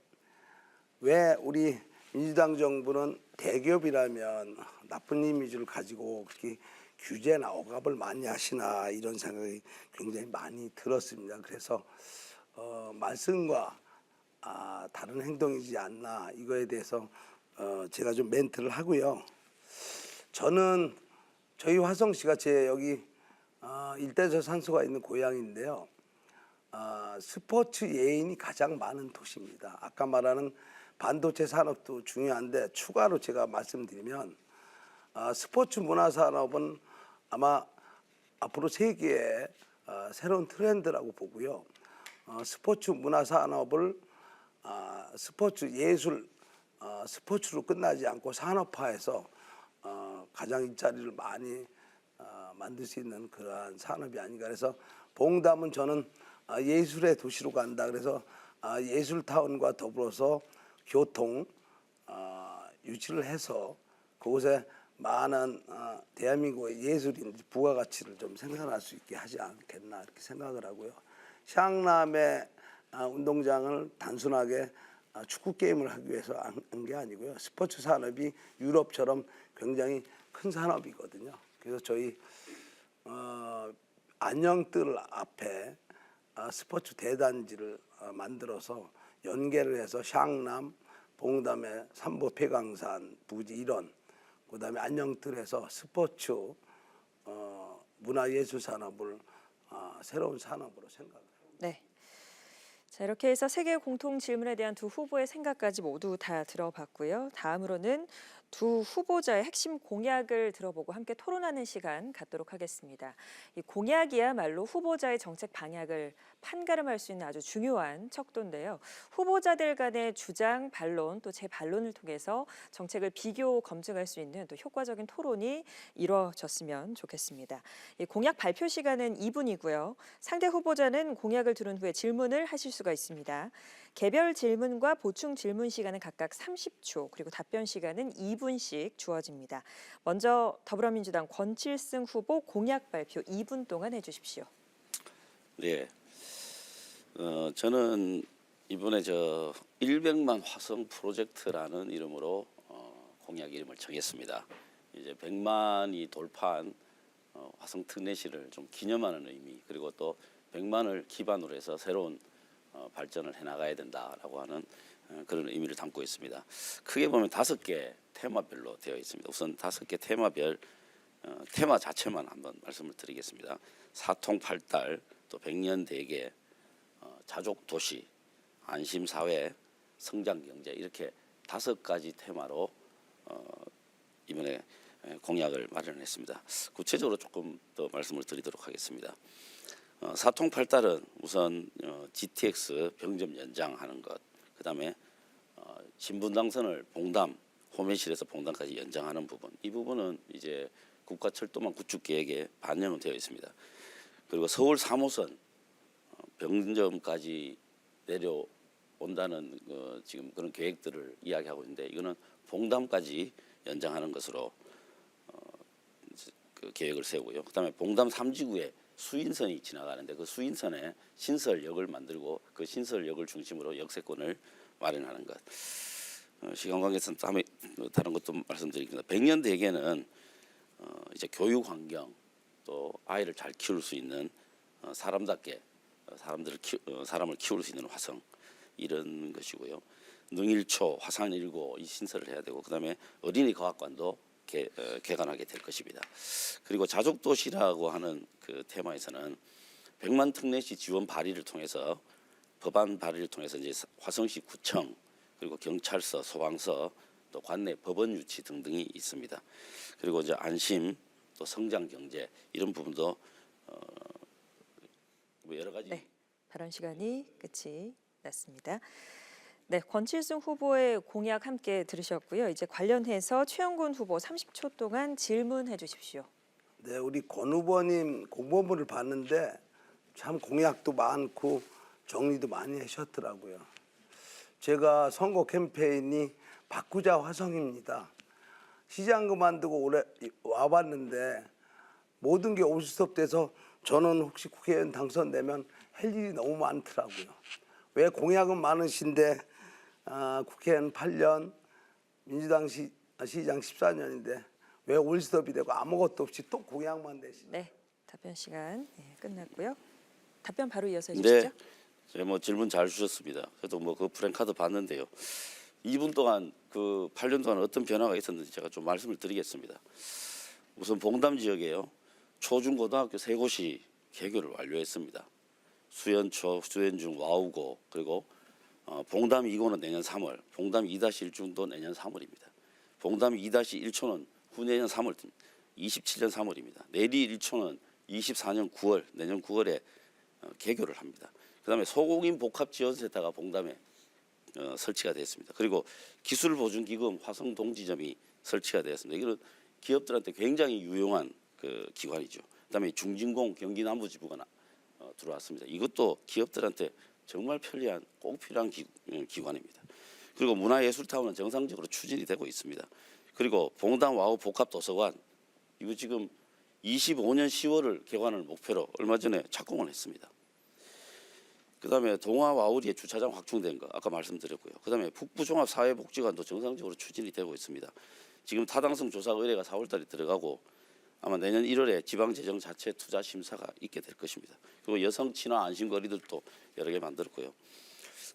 왜 우리 민주당 정부는 대기업이라면 나쁜 이미지를 가지고 그렇게 규제나 억압을 많이 하시나 이런 생각이 굉장히 많이 들었습니다. 그래서 말씀과 다른 행동이지 않나 이거에 대해서 제가 좀 멘트를 하고요. 저는 저희 화성시가 제 여기 일대서 산소가 있는 고향인데요. 스포츠 예인이 가장 많은 도시입니다. 아까 말하는 반도체 산업도 중요한데 추가로 제가 말씀드리면 스포츠 문화 산업은 아마 앞으로 세계의 새로운 트렌드라고 보고요. 스포츠 문화 산업을 스포츠 예술 스포츠로 끝나지 않고 산업화해서 가장 일자리를 많이 만들 수 있는 그러한 산업이 아닌가. 그래서 봉담은 저는 예술의 도시로 간다. 그래서 예술타운과 더불어서 교통 유치를 해서 그곳에 많은 대한민국의 예술인 부가가치를 좀 생산할 수 있게 하지 않겠나 이렇게 생각을 하고요. 샹남의 운동장을 단순하게 축구 게임을 하기 위해서 한 게 아니고요. 스포츠 산업이 유럽처럼 굉장히 큰 산업이거든요. 그래서 저희 안녕뜰 앞에 스포츠 대단지를 만들어서 연계를 해서 샹남, 봉담의 삼보 폐광산, 부지 일원, 그다음에 안녕뜰에서 스포츠 문화예술 산업을 새로운 산업으로 생각해요. 네. 자, 이렇게 해서 세계 공통 질문에 대한 두 후보의 생각까지 모두 다 들어봤고요. 다음으로는 두 후보자의 핵심 공약을 들어보고 함께 토론하는 시간 갖도록 하겠습니다. 이 공약이야말로 후보자의 정책 방향을 판가름할 수 있는 아주 중요한 척도인데요. 후보자들 간의 주장, 반론 또 재반론을 통해서 정책을 비교 검증할 수 있는 또 효과적인 토론이 이루어졌으면 좋겠습니다. 이 공약 발표 시간은 2분이고요. 상대 후보자는 공약을 들은 후에 질문을 하실 수가 있습니다. 개별 질문과 보충 질문 시간은 각각 30초, 그리고 답변 시간은 2분씩 주어집니다. 먼저 더불어민주당 권칠승 후보 공약 발표 2분 동안 해주십시오. 네, 저는 이번에 100만 화성 프로젝트라는 이름으로 공약 이름을 정했습니다. 이제 100만이 돌파한 화성 특례시를 좀 기념하는 의미, 그리고 또 100만을 기반으로 해서 새로운 발전을 해나가야 된다라고 하는 그런 의미를 담고 있습니다. 크게 보면 5개 테마별로 되어 있습니다. 우선 5개 테마별 테마 자체만 한번 말씀을 드리겠습니다. 사통팔달, 또 백년대계, 자족도시, 안심사회, 성장경제, 이렇게 5가지 테마로 이번에 공약을 마련했습니다. 구체적으로 조금 더 말씀을 드리도록 하겠습니다. 사통팔달은 우선 GTX 병점 연장하는 것, 그다음에 신분당선을 봉담, 호매실에서 봉담까지 연장하는 부분, 이 부분은 이제 국가철도망 구축 계획에 반영은 되어 있습니다. 그리고 서울 3호선 병점까지 내려온다는 지금 그런 계획들을 이야기하고 있는데, 이거는 봉담까지 연장하는 것으로 그 계획을 세우고요. 그다음에 봉담 3지구에 수인선이 지나가는데 그 수인선에 신설역을 만들고 그 신설역을 중심으로 역세권을 마련하는 것. 시간 관계상 다른 것도 말씀드리겠습니다. 백년대계는 이제 교육 환경, 또 아이를 잘 키울 수 있는 사람답게 사람을 키울 수 있는 화성, 이런 것이고요. 능일초, 화산1고 이 신설을 해야 되고, 그다음에 어린이 과학관도 개관하게 될 것입니다. 그리고 자족도시라고 하는 그 테마에서는 100만 특례시 지원 발의를 통해서, 법안 발의를 통해서 이제 화성시 구청, 그리고 경찰서, 소방서, 또 관내 법원 유치 등등이 있습니다. 그리고 이제 안심, 또 성장 경제, 이런 부분도 여러 가지. 네, 발언 시간이 끝이 났습니다. 네, 권칠승 후보의 공약 함께 들으셨고요. 이제 관련해서 최영곤 후보 30초 동안 질문해 주십시오. 네, 우리 권 후보님 공보물을 봤는데 참 공약도 많고 정리도 많이 하셨더라고요. 제가 선거 캠페인이 바꾸자 화성입니다. 시장 그만두고 올해 와봤는데 모든 게 오수섭돼서 저는 혹시 국회의원 당선되면 할 일이 너무 많더라고요. 왜 공약은 많으신데 국회의원 8년, 민주당 시장 14년인데 왜 올스톱이 되고 아무것도 없이 또 공약만 되시죠? 네, 답변 시간 끝났고요. 답변 바로 이어서 해주시죠. 네, 제가 질문 잘 주셨습니다. 저도 그 프랭카드 봤는데요. 2분 동안 그 8년 동안 어떤 변화가 있었는지 제가 좀 말씀을 드리겠습니다. 우선 봉담 지역에요, 초중고등학교 3곳이 개교를 완료했습니다. 수연초, 수연중, 와우고, 그리고 봉담 2고는 내년 3월, 봉담 2-1중도 내년 3월입니다. 봉담 2-1초는 후내년 3월, 27년 3월입니다. 내리 1초는 24년 9월 내년 9월에 개교를 합니다. 그다음에 소공인 복합지원센터가 봉담에 설치가 됐습니다. 그리고 기술보증기금 화성동지점이 설치가 되었습니다. 이거는 기업들한테 굉장히 유용한 그 기관이죠. 그다음에 중진공 경기남부지부가 들어왔습니다. 이것도 기업들한테 정말 편리한 꼭 필요한 기관입니다. 그리고 문화예술타운은 정상적으로 추진이 되고 있습니다. 그리고 봉담 와우 복합도서관 이거 지금 25년 10월을 개관을 목표로 얼마 전에 착공을 했습니다. 그다음에 동화 와우리의 주차장 확충된 거 아까 말씀드렸고요. 그다음에 북부종합사회복지관도 정상적으로 추진이 되고 있습니다. 지금 타당성 조사 의뢰가 4월달에 들어가고 아마 내년 1월에 지방재정자체 투자 심사가 있게 될 것입니다. 그리고 여성 친화 안심거리들도 여러 개 만들었고요.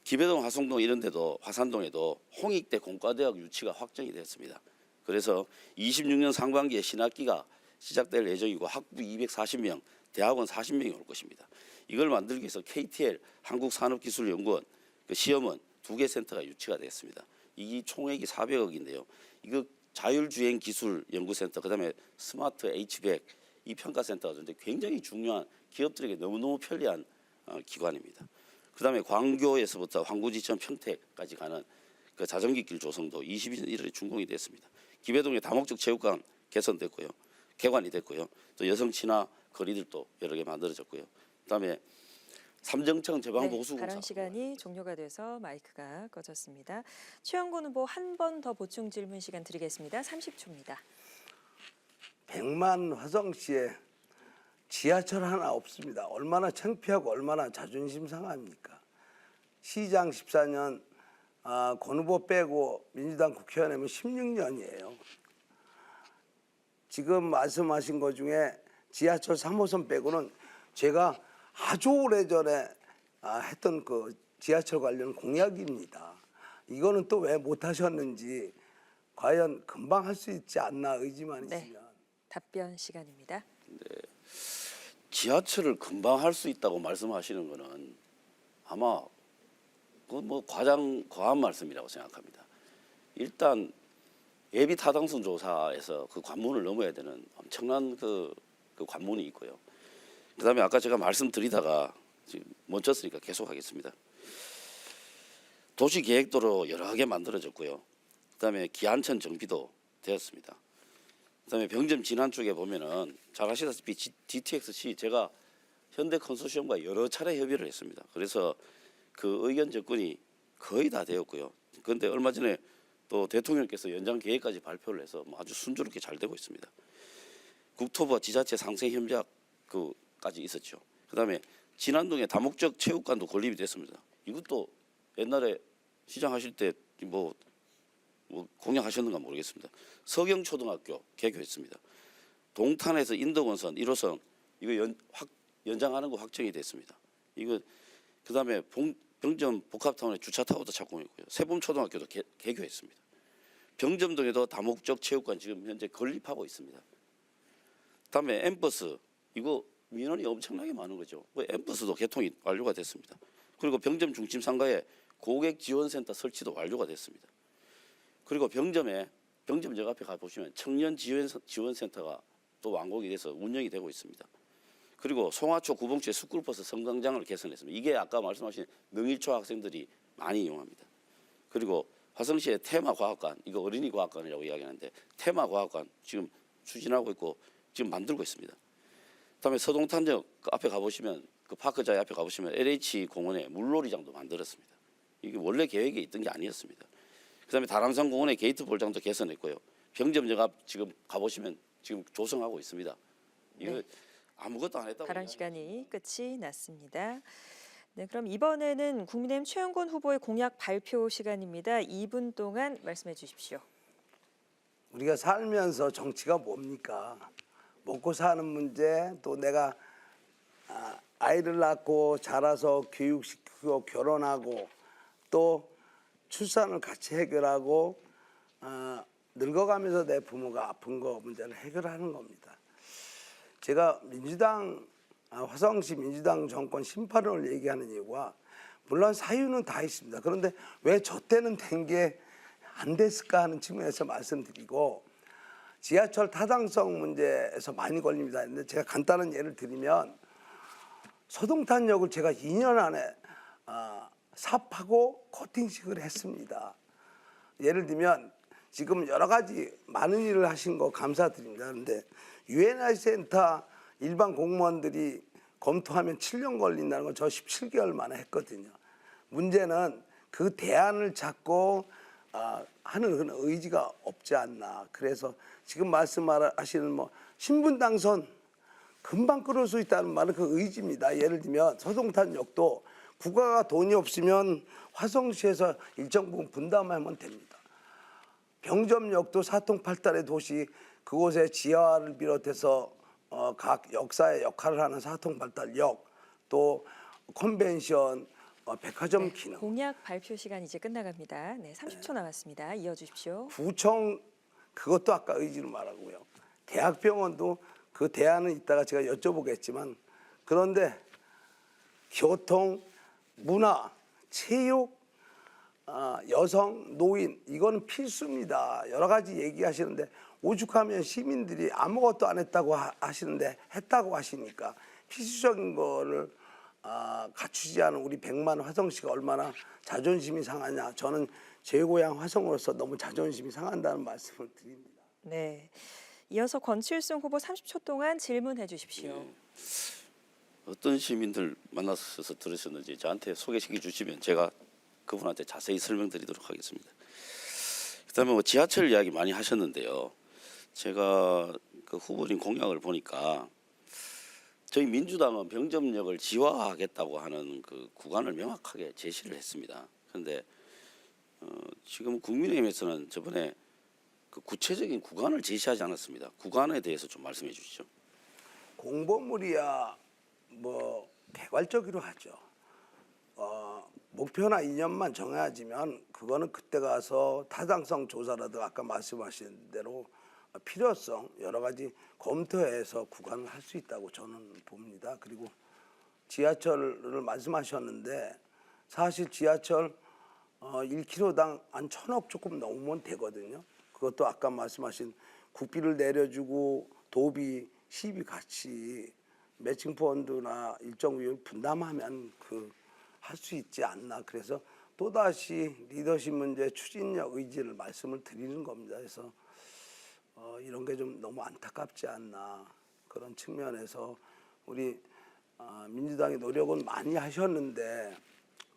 기배동, 화성동 이런 데도 화산동에도 홍익대 공과대학 유치가 확정이 됐습니다. 그래서 26년 상반기에 신학기가 시작될 예정이고 학부 240명, 대학원 40명이 올 것입니다. 이걸 만들기 위해서 KTL 한국산업기술연구원 그 시험원 2개 센터가 유치가 됐습니다. 이 총액이 400억인데요. 이거 자율주행 기술 연구센터, 그다음에 스마트 H100 이 평가센터가 있는데 굉장히 중요한 기업들에게 너무너무 편리한 기관입니다. 그다음에 광교에서부터 황구지천 평택까지 가는 그 자전기길 조성도 22년 1월에 준공이 됐습니다. 기배동의 다목적 체육관 개선됐고요, 개관이 됐고요. 또 여성 친화 거리들도 여러 개 만들어졌고요. 그다음에 삼정청 제방보수공사 발언 시간이 종료가 돼서 마이크가 꺼졌습니다. 최영곤 후보 한 번 더 보충 질문 시간 드리겠습니다. 30초입니다. 100만 화성시에 지하철 하나 없습니다. 얼마나 창피하고 얼마나 자존심 상합니까? 시장 14년, 권 후보 빼고 민주당 국회의원이면 16년이에요. 지금 말씀하신 것 중에 지하철 3호선 빼고는 제가 아주 오래전에 했던 그 지하철 관련 공약입니다. 이거는 또 왜 못하셨는지 과연 금방 할 수 있지 않나 의지만 있으면. 답변 시간입니다. 지하철을 금방 할 수 있다고 말씀하시는 거는 아마 그 뭐 과한 말씀이라고 생각합니다. 일단 예비 타당성 조사에서 그 관문을 넘어야 되는 엄청난 그 관문이 있고요. 그다음에 아까 제가 말씀드리다가 지금 멈췄으니까 계속하겠습니다. 도시계획도로 여러 개 만들어졌고요. 그다음에 기안천 정비도 되었습니다. 그다음에 병점 진안 쪽에 보면은 잘 아시다시피 DTXC 제가 현대 컨소시엄과 여러 차례 협의를 했습니다. 그래서 그 의견 접근이 거의 다 되었고요. 그런데 얼마 전에 또 대통령께서 연장 계획까지 발표를 해서 아주 순조롭게 잘 되고 있습니다. 국토부와 지자체 상생 협약 까지 있었죠. 그다음에 진안동에 다목적 체육관도 건립이 됐습니다. 이것도 옛날에 시장하실 때 뭐 공약하셨는가 모르겠습니다. 서경초등학교 개교했습니다. 동탄에서 인덕원선 1호선 이거 연장하는 거 확정이 됐습니다. 이거 그다음에 병점 복합타운의 주차타워도 착공했고요. 세범초등학교도 개교했습니다. 병점동에도 다목적 체육관 지금 현재 건립하고 있습니다. 그다음에 엠버스 이거 민원이 엄청나게 많은 거죠. 엠버스도 개통이 완료가 됐습니다. 그리고 병점 중심 상가에 고객 지원센터 설치도 완료가 됐습니다. 그리고 병점 역 앞에 가보시면 청년 지원센터가 또 완공이 돼서 운영이 되고 있습니다. 그리고 송화초 구봉초의 스쿨버스 성강장을 개선했습니다. 이게 아까 말씀하신 능일초 학생들이 많이 이용합니다. 그리고 화성시의 테마과학관, 이거 어린이과학관이라고 이야기하는데 테마과학관 지금 추진하고 있고 지금 만들고 있습니다. 그다음에 서동탄역 앞에 가보시면 그 파크자의 앞에 가보시면 LH 공원에 물놀이장도 만들었습니다. 이게 원래 계획에 있던 게 아니었습니다. 그다음에 다람산 공원의 게이트 볼장도 개선했고요. 병점역 앞 지금 가보시면 지금 조성하고 있습니다. 이거 아무것도 안 했다고. 발언 시간이 끝이 났습니다. 네, 그럼 이번에는 국민의힘 최영곤 후보의 공약 발표 시간입니다. 2분 동안 말씀해 주십시오. 우리가 살면서 정치가 뭡니까? 먹고 사는 문제, 또 내가 아이를 낳고 자라서 교육시키고 결혼하고 또 출산을 같이 해결하고 늙어가면서 내 부모가 아픈 거 문제를 해결하는 겁니다. 제가 화성시 민주당 정권 심판을 얘기하는 이유가 물론 사유는 다 있습니다. 그런데 왜 저 때는 된 게 안 됐을까 하는 측면에서 말씀드리고 지하철 타당성 문제에서 많이 걸립니다. 근데 제가 간단한 예를 드리면 서동탄역을 제가 2년 안에 삽하고 코팅식을 했습니다. 예를 들면 지금 여러 가지 많은 일을 하신 거 감사드립니다. 그런데 UNI 센터 일반 공무원들이 검토하면 7년 걸린다는 건 저 17개월 만에 했거든요. 문제는 그 대안을 찾고 하는 그런 의지가 없지 않나. 그래서 지금 말씀하시는 뭐 신분 당선 금방 끌을 수 있다는 말은 그 의지입니다. 예를 들면 서동탄역도 국가가 돈이 없으면 화성시에서 일정 부분 분담하면 됩니다. 병점역도 사통팔달의 도시 그곳에 지하를 비롯해서 각 역사의 역할을 하는 사통팔달역 또 컨벤션 백화점 기능 공약 발표 시간 이제 끝나갑니다. 네, 30초 남았습니다. 이어주십시오. 구청 그것도 아까 의지로 말하고요. 대학병원도 그 대안은 이따가 제가 여쭤보겠지만 그런데 교통, 문화, 체육, 여성, 노인 이거는 필수입니다. 여러 가지 얘기하시는데 오죽하면 시민들이 아무것도 안 했다고 하시는데 했다고 하시니까 필수적인 거를 갖추지 않은 우리 100만 화성시가 얼마나 자존심이 상하냐. 저는 제 고향 화성으로서 너무 자존심이 상한다는 말씀을 드립니다. 네. 이어서 권칠승 후보 30초 동안 질문해 주십시오. 어떤 시민들 만나서 들으셨는지 저한테 소개시켜 주시면 제가 그분한테 자세히 설명드리도록 하겠습니다. 그다음에 뭐 지하철 이야기 많이 하셨는데요. 제가 그 후보님 공약을 보니까 저희 민주당은 병점역을 지화하겠다고 하는 그 구간을 명확하게 제시를 했습니다. 그런데 지금 국민의힘에서는 저번에 그 구체적인 구간을 제시하지 않았습니다. 구간에 대해서 좀 말씀해 주시죠. 공보물이야 뭐 개괄적으로 하죠. 목표나 이념만 정해지면 그거는 그때 가서 타당성 조사라도 아까 말씀하신 대로 필요성 여러 가지 검토해서 구간을 할 수 있다고 저는 봅니다. 그리고 지하철을 말씀하셨는데 사실 지하철 1km당 한 1,000억 조금 넘으면 되거든요. 그것도 아까 말씀하신 국비를 내려주고 도비, 시비 같이 매칭 펀드나 일정 비율 분담하면 할 수 있지 않나. 그래서 또다시 리더십 문제 추진력 의지를 말씀을 드리는 겁니다. 그래서 이런 게 좀 너무 안타깝지 않나. 그런 측면에서 우리 민주당이 노력은 많이 하셨는데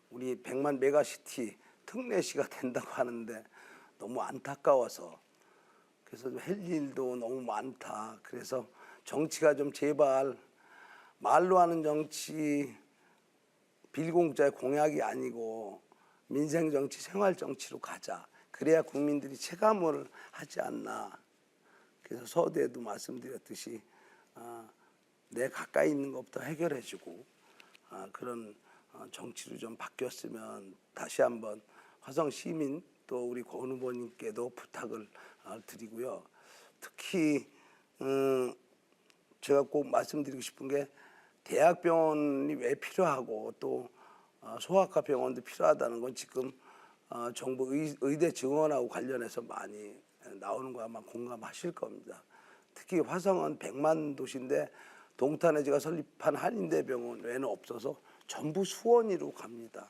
우리 100만 메가시티 특례시가 된다고 하는데 너무 안타까워서 그래서 할 일도 너무 많다. 그래서 정치가 좀 제발 말로 하는 정치 빌공짜의 공약이 아니고 민생 정치, 생활 정치로 가자. 그래야 국민들이 체감을 하지 않나. 그래서 서두에도 말씀드렸듯이 내 가까이 있는 것부터 해결해주고 그런 정치로 좀 바뀌었으면 다시 한번 화성 시민 또 우리 권 후보님께도 부탁을 드리고요. 특히 제가 꼭 말씀드리고 싶은 게 대학병원이 왜 필요하고 또 소아과 병원도 필요하다는 건 지금 정부 의대 증원하고 관련해서 많이 나오는 거 아마 공감하실 겁니다. 특히 화성은 100만 도시인데 동탄에 제가 설립한 한인대병원 외에는 없어서 전부 수원으로 갑니다.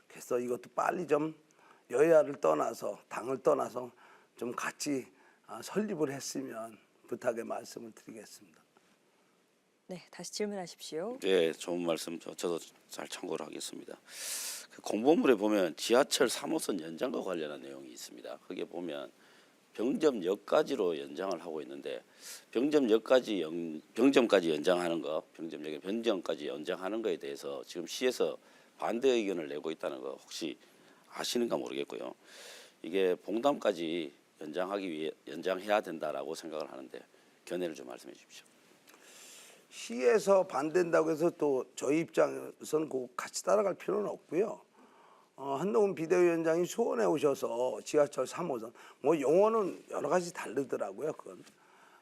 그래서 이것도 빨리 좀 여야를 떠나서 당을 떠나서 좀 같이 설립을 했으면 부탁의 말씀을 드리겠습니다. 네, 다시 질문하십시오. 네, 좋은 말씀 저도 잘 참고를 하겠습니다. 그 공보물에 보면 지하철 3호선 연장과 관련한 내용이 있습니다. 거기에 보면 병점역까지로 연장을 하고 있는데 병점까지 연장하는 거, 병점역에 변경까지 연장하는 거에 대해서 지금 시에서 반대 의견을 내고 있다는 거 혹시 아시는가 모르겠고요. 이게 봉담까지 연장해야 된다라고 생각을 하는데 견해를 좀 말씀해 주십시오. 시에서 반대한다고 해서 또 저희 입장에서는 꼭 같이 따라갈 필요는 없고요. 한동훈 비대위원장이 수원에 오셔서 지하철 3호선 뭐 용어는 여러 가지 다르더라고요. 그건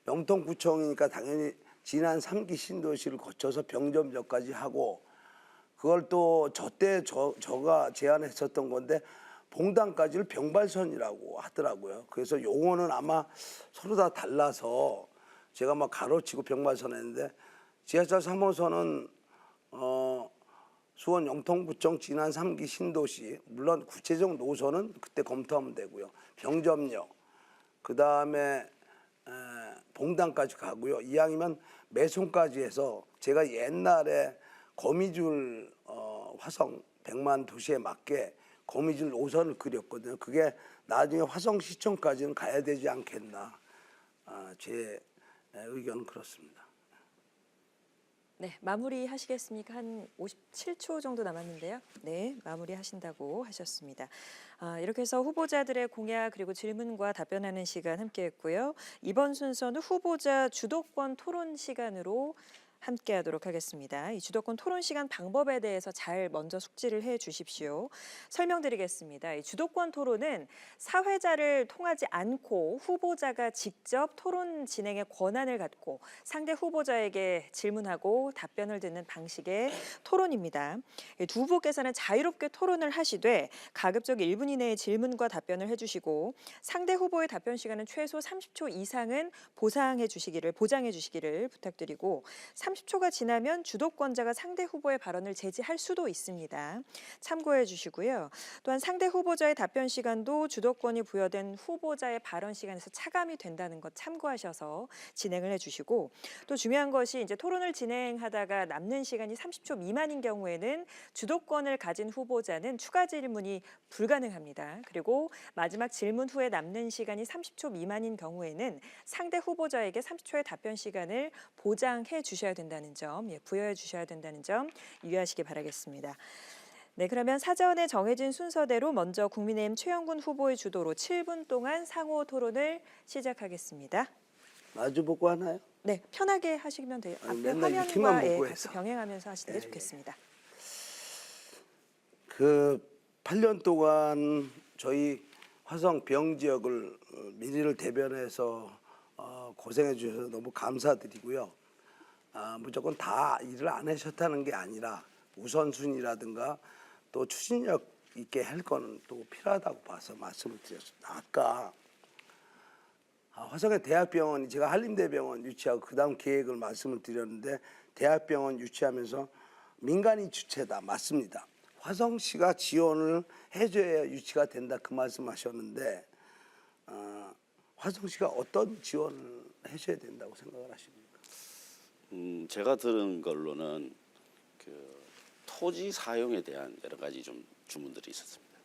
영통구청이니까 당연히 지난 3기 신도시를 거쳐서 병점역까지 하고 그걸 또 저때 저가 제안했었던 건데 봉단까지를 병발선이라고 하더라고요. 그래서 용어는 아마 서로 다 달라서 제가 막 가로치고 병발선 했는데 지하철 3호선은 수원 영통구청 진안 3기 신도시, 물론 구체적 노선은 그때 검토하면 되고요. 병점역, 그 다음에 봉단까지 가고요. 이왕이면 매송까지 해서 제가 옛날에 거미줄 화성 100만 도시에 맞게 거미줄 노선을 그렸거든요. 그게 나중에 화성시청까지는 가야 되지 않겠나. 제 의견은 그렇습니다. 네, 마무리 하시겠습니까? 한 57초 정도 남았는데요. 네, 마무리 하신다고 하셨습니다. 이렇게 해서 후보자들의 공약 그리고 질문과 답변하는 시간 함께했고요. 이번 순서는 후보자 주도권 토론 시간으로 함께하도록 하겠습니다. 이 주도권 토론 시간 방법에 대해서 잘 먼저 숙지를 해 주십시오. 설명드리겠습니다. 이 주도권 토론은 사회자를 통하지 않고 후보자가 직접 토론 진행의 권한을 갖고 상대 후보자에게 질문하고 답변을 듣는 방식의 토론입니다. 두 후보께서는 자유롭게 토론을 하시되 가급적 1분 이내의 질문과 답변을 해주시고 상대 후보의 답변 시간은 최소 30초 이상은 보장해 주시기를 부탁드리고 30초가 지나면 주도권자가 상대 후보의 발언을 제지할 수도 있습니다. 참고해 주시고요. 또한 상대 후보자의 답변 시간도 주도권이 부여된 후보자의 발언 시간에서 차감이 된다는 것 참고하셔서 진행을 해주시고 또 중요한 것이 이제 토론을 진행하다가 남는 시간이 30초 미만인 경우에는 주도권을 가진 후보자는 추가 질문이 불가능합니다. 그리고 마지막 질문 후에 남는 시간이 30초 미만인 경우에는 상대 후보자에게 30초의 답변 시간을 보장해 주셔야 된다는 점, 부여해 주셔야 된다는 점 유의하시기 바라겠습니다. 네, 그러면 사전에 정해진 순서대로 먼저 국민의힘 최영군 후보의 주도로 7분 동안 상호 토론을 시작하겠습니다. 마주보고 하나요? 네, 편하게 하시면 돼요. 앞에 맨날 화면과 이렇게만 보고 같이 해서. 병행하면서 하시는 게 좋겠습니다. 그 8년 동안 저희 화성 병 지역을 민의를 대변해서 고생해 주셔서 너무 감사드리고요. 무조건 다 일을 안 하셨다는 게 아니라 우선순위라든가 또 추진력 있게 할 거는 또 필요하다고 봐서 말씀을 드렸습니다. 아까 화성의 대학병원이 제가 한림대병원 유치하고 그 다음 계획을 말씀을 드렸는데 대학병원 유치하면서 민간이 주체다. 맞습니다. 화성시가 지원을 해줘야 유치가 된다 그 말씀하셨는데 화성시가 어떤 지원을 해줘야 된다고 생각을 하십니까? 제가 들은 걸로는 그 토지 사용에 대한 여러 가지 좀 주문들이 있었습니다.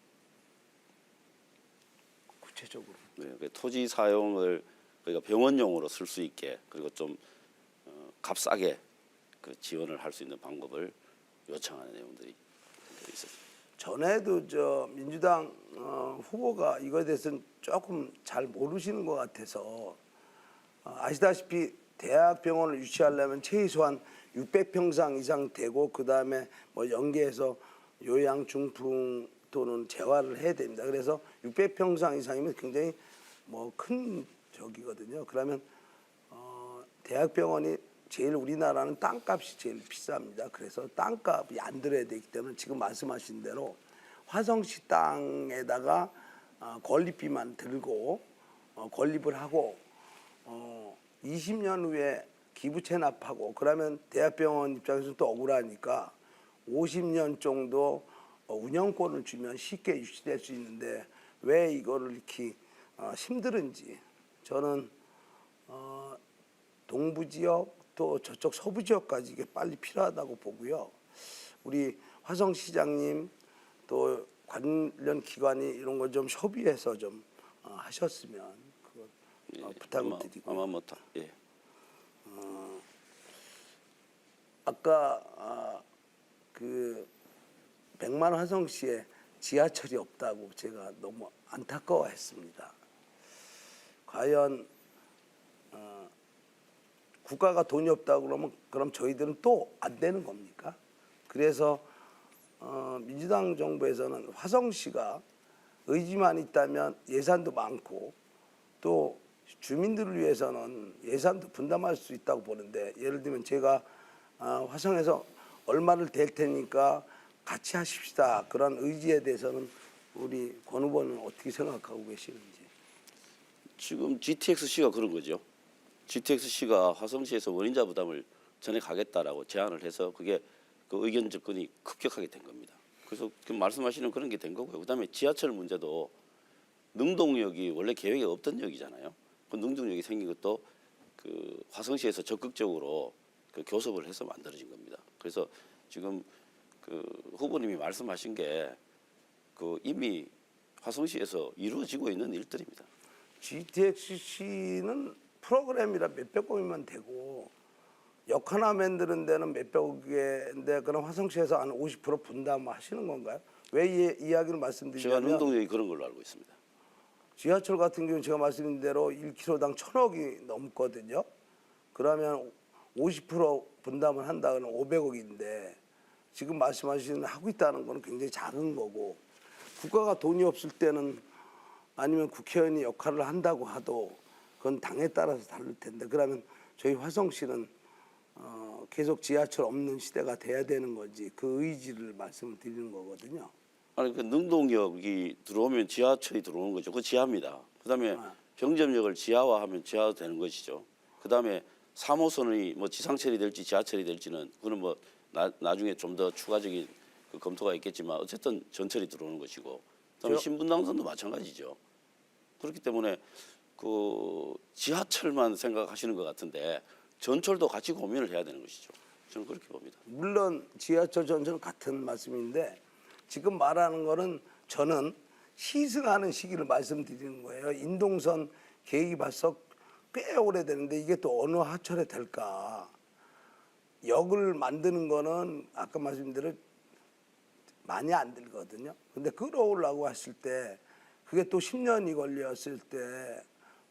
구체적으로. 네, 그 토지 사용을 그러니까 병원용으로 쓸 수 있게 그리고 좀 값싸게 그 지원을 할 수 있는 방법을 요청하는 내용들이 있었습니다. 전에도 저 민주당 후보가 이거에 대해서는 조금 잘 모르시는 것 같아서 아시다시피 대학병원을 유치하려면 최소한 600평상 이상 되고 그 다음에 뭐 연계해서 요양 중풍 또는 재활을 해야 됩니다. 그래서 600평상 이상이면 굉장히 뭐 큰 적이거든요. 그러면 대학병원이 제일 우리나라는 땅값이 제일 비쌉니다. 그래서 땅값이 안 들어야 되기 때문에 지금 말씀하신 대로 화성시 땅에다가 건립비만 들고 건립을 하고 20년 후에 기부 체납하고 그러면 대학병원 입장에서는 또 억울하니까 50년 정도 운영권을 주면 쉽게 유치될 수 있는데 왜 이거를 이렇게 힘들은지 저는 동부 지역 또 저쪽 서부 지역까지 이게 빨리 필요하다고 보고요. 우리 화성시장님 또 관련 기관이 이런 거 좀 협의해서 좀 하셨으면 그거 부탁을 드리고. 아마 못하. 예. 아까 그 백만 화성시에 지하철이 없다고 제가 너무 안타까워했습니다. 과연 국가가 돈이 없다고 그러면 그럼 저희들은 또 안 되는 겁니까? 그래서 민주당 정부에서는 화성시가 의지만 있다면 예산도 많고 또 주민들을 위해서는 예산도 분담할 수 있다고 보는데 예를 들면 제가 화성에서 얼마를 댈 테니까 같이 하십시다 그런 의지에 대해서는 우리 권 후보는 어떻게 생각하고 계시는지. 지금 GTX-C가 그런 거죠. GTX-C가 화성시에서 원인자 부담을 전액하겠다라고 제안을 해서 그게 그 의견 접근이 급격하게 된 겁니다. 그래서 그 말씀하시는 그런 게 된 거고요. 그다음에 지하철 문제도 능동역이 원래 계획에 없던 역이잖아요. 그 능동역이 생긴 것도 그 화성시에서 적극적으로 그 교섭을 해서 만들어진 겁니다. 그래서 지금 그 후보님이 말씀하신 게 그 이미 화성시에서 이루어지고 있는 일들입니다. GTX-C는 프로그램이라 몇백 건이면 되고 역 하나 만드는 데는 몇백억인데 그럼 화성시에서 한 50% 분담하시는 건가요? 왜 이 이야기를 제가 말씀드리냐면 능동역이 그런 걸로 알고 있습니다. 지하철 같은 경우는 제가 말씀드린 대로 1km당 1,000억이 넘거든요. 그러면 50% 분담을 한다 그러면 500억인데 지금 말씀하시는 하고 있다는 거는 굉장히 작은 거고 국가가 돈이 없을 때는 아니면 국회의원이 역할을 한다고 하도 그건 당에 따라서 다를 텐데 그러면 저희 화성시는 계속 지하철 없는 시대가 돼야 되는 거지 그 의지를 말씀을 드리는 거거든요. 아니 그 능동역이 들어오면 지하철이 들어오는 거죠. 그 지하입니다. 그다음에 병점역을 지하화하면 지하화 되는 것이죠. 그다음에 3호선이 뭐 지상철이 될지 지하철이 될지는 그거는 뭐 나중에 좀 더 추가적인 그 검토가 있겠지만 어쨌든 전철이 들어오는 것이고 그다음에 신분당선도 마찬가지죠. 그렇기 때문에 그 지하철만 생각하시는 것 같은데 전철도 같이 고민을 해야 되는 것이죠. 저는 그렇게 봅니다. 물론 지하철 전철은 같은 말씀인데 지금 말하는 거는 저는 시승하는 시기를 말씀드리는 거예요. 인동선 계획이 벌써 꽤 오래되는데 이게 또 어느 하철에 될까. 역을 만드는 거는 아까 말씀드린 대로 많이 안 들거든요. 근데 끌어오려고 했을 때 그게 또 10년이 걸렸을 때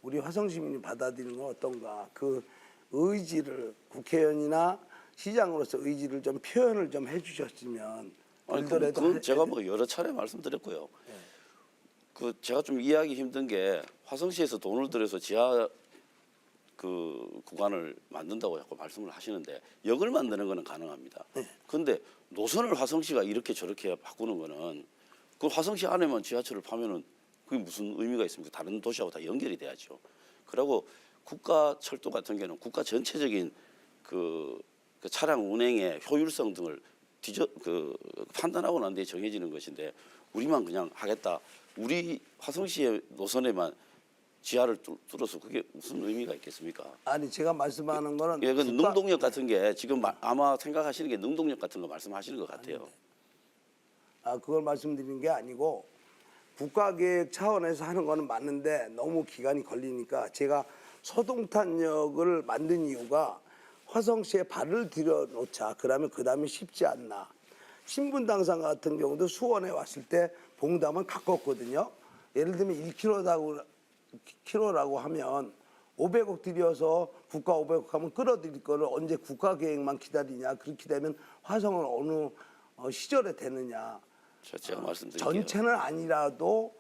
우리 화성시민이 받아들이는 건 어떤가. 그 의지를 국회의원이나 시장으로서 의지를 좀 표현을 좀 해주셨으면 아니 그건 제가 뭐 여러 차례 말씀드렸고요. 그 제가 좀 이해하기 힘든 게 화성시에서 돈을 들여서 지하 그 구간을 만든다고 자꾸 말씀을 하시는데 역을 만드는 거는 가능합니다. 그런데 노선을 화성시가 이렇게 저렇게 바꾸는 거는 그 화성시 안에만 지하철을 파면은 그게 무슨 의미가 있습니까? 다른 도시하고 다 연결이 돼야죠. 그리고 국가 철도 같은 경우는 국가 전체적인 그 차량 운행의 효율성 등을 판단하고 난 뒤에 정해지는 것인데 우리만 그냥 하겠다. 우리 화성시의 노선에만 지하를 뚫어서 그게 무슨 의미가 있겠습니까? 아니 제가 말씀하는 거는 예, 그 능동역 같은 게 지금 아마 생각하시는 게 능동역 같은 거 말씀하시는 것 같아요. 그걸 말씀드리는 게 아니고 국가계획 차원에서 하는 거는 맞는데 너무 기간이 걸리니까 제가 서동탄역을 만든 이유가 화성시에 발을 들여놓자. 그러면 그 다음에 쉽지 않나. 신분당선 같은 경우도 수원에 왔을 때 봉담은 가깝거든요. 예를 들면 1km라고 하면 500억 들여서 국가 500억 하면 끌어들일 거를 언제 국가계획만 기다리냐. 그렇게 되면 화성은 어느 시절에 되느냐. 제가 말씀드릴게요. 전체는 아니라도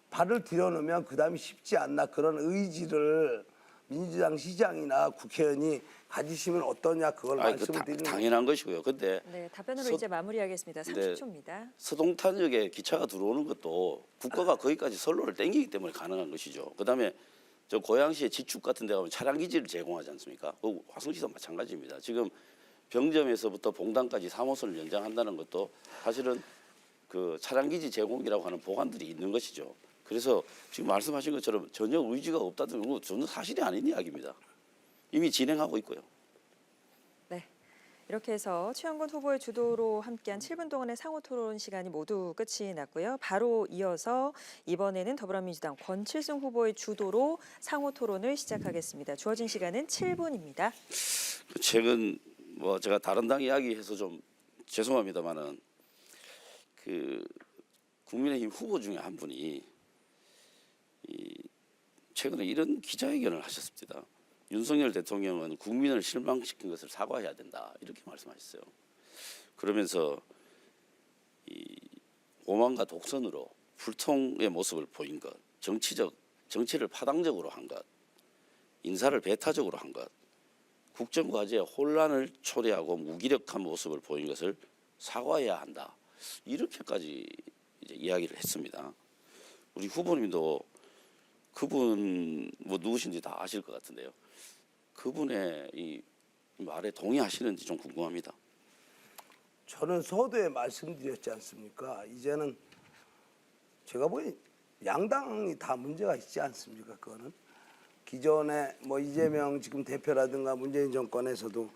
발을 들여놓으면 그 다음에 쉽지 않나. 그런 의지를 민주당 시장이나 국회의원이 가지시면 어떠냐 그걸 말씀을 드리는 당연한 것이고요. 근데 네, 답변으로 이제 마무리하겠습니다. 30초입니다. 서동탄역에 기차가 들어오는 것도 국가가 거기까지 선로를 땡기기 때문에 가능한 것이죠. 그다음에 저 고양시의 지축 같은 데 가면 차량 기지를 제공하지 않습니까? 그 화성시도 마찬가지입니다. 지금 병점에서부터 봉담까지 3호선을 연장한다는 것도 사실은 그 차량 기지 제공이라고 하는 보관들이 있는 것이죠. 그래서 지금 말씀하신 것처럼 전혀 의지가 없다는 건 전혀 사실이 아닌 이야기입니다. 이미 진행하고 있고요. 네. 이렇게 해서 최영근 후보의 주도로 함께한 7분 동안의 상호 토론 시간이 모두 끝이 났고요. 바로 이어서 이번에는 더불어민주당 권칠승 후보의 주도로 상호 토론을 시작하겠습니다. 주어진 시간은 7분입니다. 최근 뭐 제가 다른 당 이야기해서 좀 죄송합니다만은 그 국민의힘 후보 중에 한 분이 최근에 이런 기자회견을 하셨습니다. 윤석열 대통령은 국민을 실망시킨 것을 사과해야 된다 이렇게 말씀하셨어요. 그러면서 이 오만과 독선으로 불통의 모습을 보인 것, 정치를 파당적으로 한 것, 인사를 배타적으로 한 것, 국정과제에 혼란을 초래하고 무기력한 모습을 보인 것을 사과해야 한다. 이렇게까지 이제 이야기를 했습니다. 우리 후보님도 그분 뭐 누구신지 다 아실 것 같은데요. 그분의 이 말에 동의하시는지 좀 궁금합니다. 저는 서두에 말씀드렸지 않습니까? 이제는 제가 보기엔 양당이 다 문제가 있지 않습니까? 그거는 기존에 뭐 이재명 지금 대표라든가 문재인 정권에서도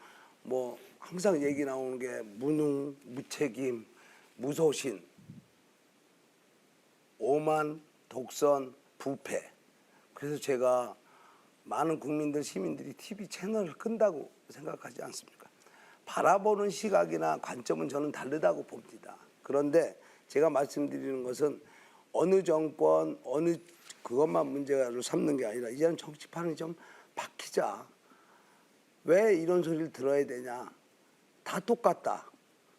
뭐 항상 얘기 나오는 게 무능, 무책임, 무소신, 오만, 독선, 부패. 그래서 제가 많은 국민들, 시민들이 TV 채널을 끈다고 생각하지 않습니까? 바라보는 시각이나 관점은 저는 다르다고 봅니다. 그런데 제가 말씀드리는 것은 어느 정권, 어느 그것만 문제로 삼는 게 아니라 이제는 정치판이 좀 바뀌자. 왜 이런 소리를 들어야 되냐? 다 똑같다.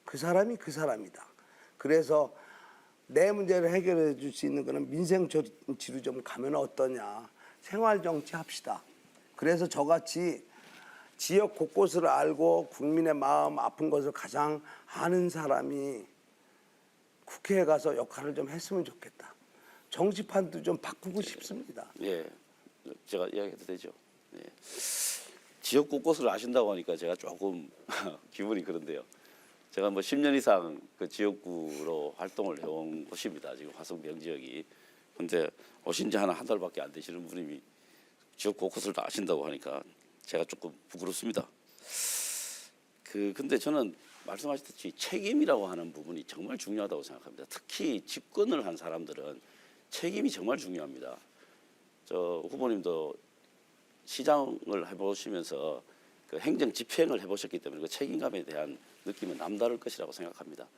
그 사람이 그 사람이다. 그래서 내 문제를 해결해 줄 수 있는 거는 민생 정치로 좀 가면 어떠냐. 생활 정치 합시다. 그래서 저같이 지역 곳곳을 알고 국민의 마음 아픈 것을 가장 아는 사람이 국회에 가서 역할을 좀 했으면 좋겠다. 정치판도 좀 바꾸고 싶습니다. 예, 제가 이야기해도 되죠. 예. 지역 곳곳을 아신다고 하니까 제가 조금 기분이 그런데요. 제가 뭐 10년 이상 그 지역구로 활동을 해온 곳입니다. 지금 화성병 지역이. 근데 오신 지 한 달밖에 안 되시는 분이 지역 곳곳을 다 아신다고 하니까 제가 조금 부끄럽습니다. 근데 저는 말씀하셨듯이 책임이라고 하는 부분이 정말 중요하다고 생각합니다. 특히 집권을 한 사람들은 책임이 정말 중요합니다. 저 후보님도 시장을 해보시면서 그 행정 집행을 해보셨기 때문에 그 책임감에 대한 느낌은 남다를 것이라고 생각합니다.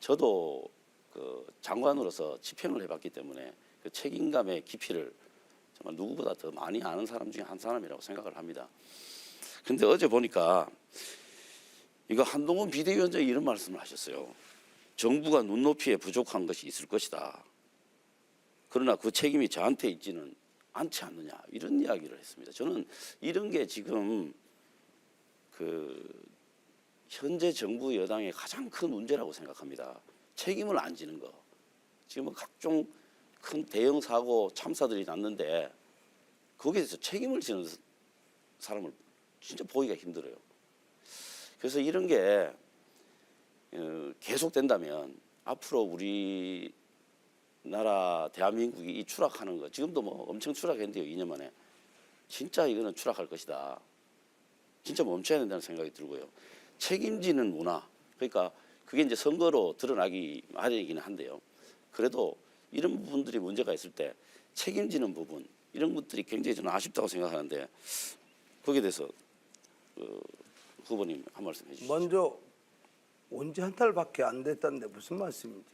저도 그 장관으로서 집행을 해봤기 때문에 그 책임감의 깊이를 정말 누구보다 더 많이 아는 사람 중에 한 사람이라고 생각을 합니다. 근데 어제 보니까 이거 한동훈 비대위원장이 이런 말씀을 하셨어요. 정부가 눈높이에 부족한 것이 있을 것이다. 그러나 그 책임이 저한테 있지는 않지 않느냐 이런 이야기를 했습니다. 저는 이런 게 지금 그 현재 정부 여당의 가장 큰 문제라고 생각합니다. 책임을 안 지는 거. 지금 각종 큰 대형 사고 참사들이 났는데 거기에 대해서 책임을 지는 사람을 진짜 보기가 힘들어요. 그래서 이런 게 계속된다면 앞으로 우리 나라 대한민국이 이 추락하는 거 지금도 뭐 엄청 추락했는데요. 2년 만에 진짜 이거는 추락할 것이다. 진짜 멈춰야 된다는 생각이 들고요. 책임지는 문화 그러니까 그게 이제 선거로 드러나기 마련이기는 한데요. 그래도 이런 부분들이 문제가 있을 때 책임지는 부분 이런 것들이 굉장히 저는 아쉽다고 생각하는데 거기에 대해서 후보님 한 말씀 해주시죠. 먼저 온 지 한 달밖에 안 됐다는데 무슨 말씀인지.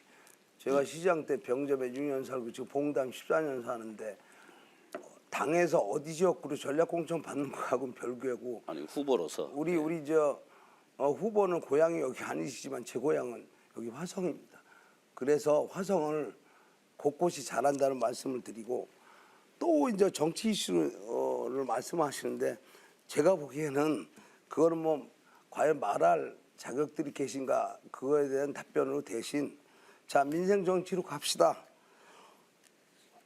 제가 시장 때 병점에 6년 살고 지금 봉담 14년 사는데 당에서 어디 지역구로 전략공천 받는 거하고는 별개고. 아니 후보로서 우리 후보는 고향이 여기 아니시지만 제 고향은 여기 화성입니다. 그래서 화성을 곳곳이 잘한다는 말씀을 드리고 또 이제 정치 이슈를 말씀하시는데 제가 보기에는 그거는 뭐 과연 말할 자격들이 계신가 그거에 대한 답변으로 대신 자 민생 정치로 갑시다.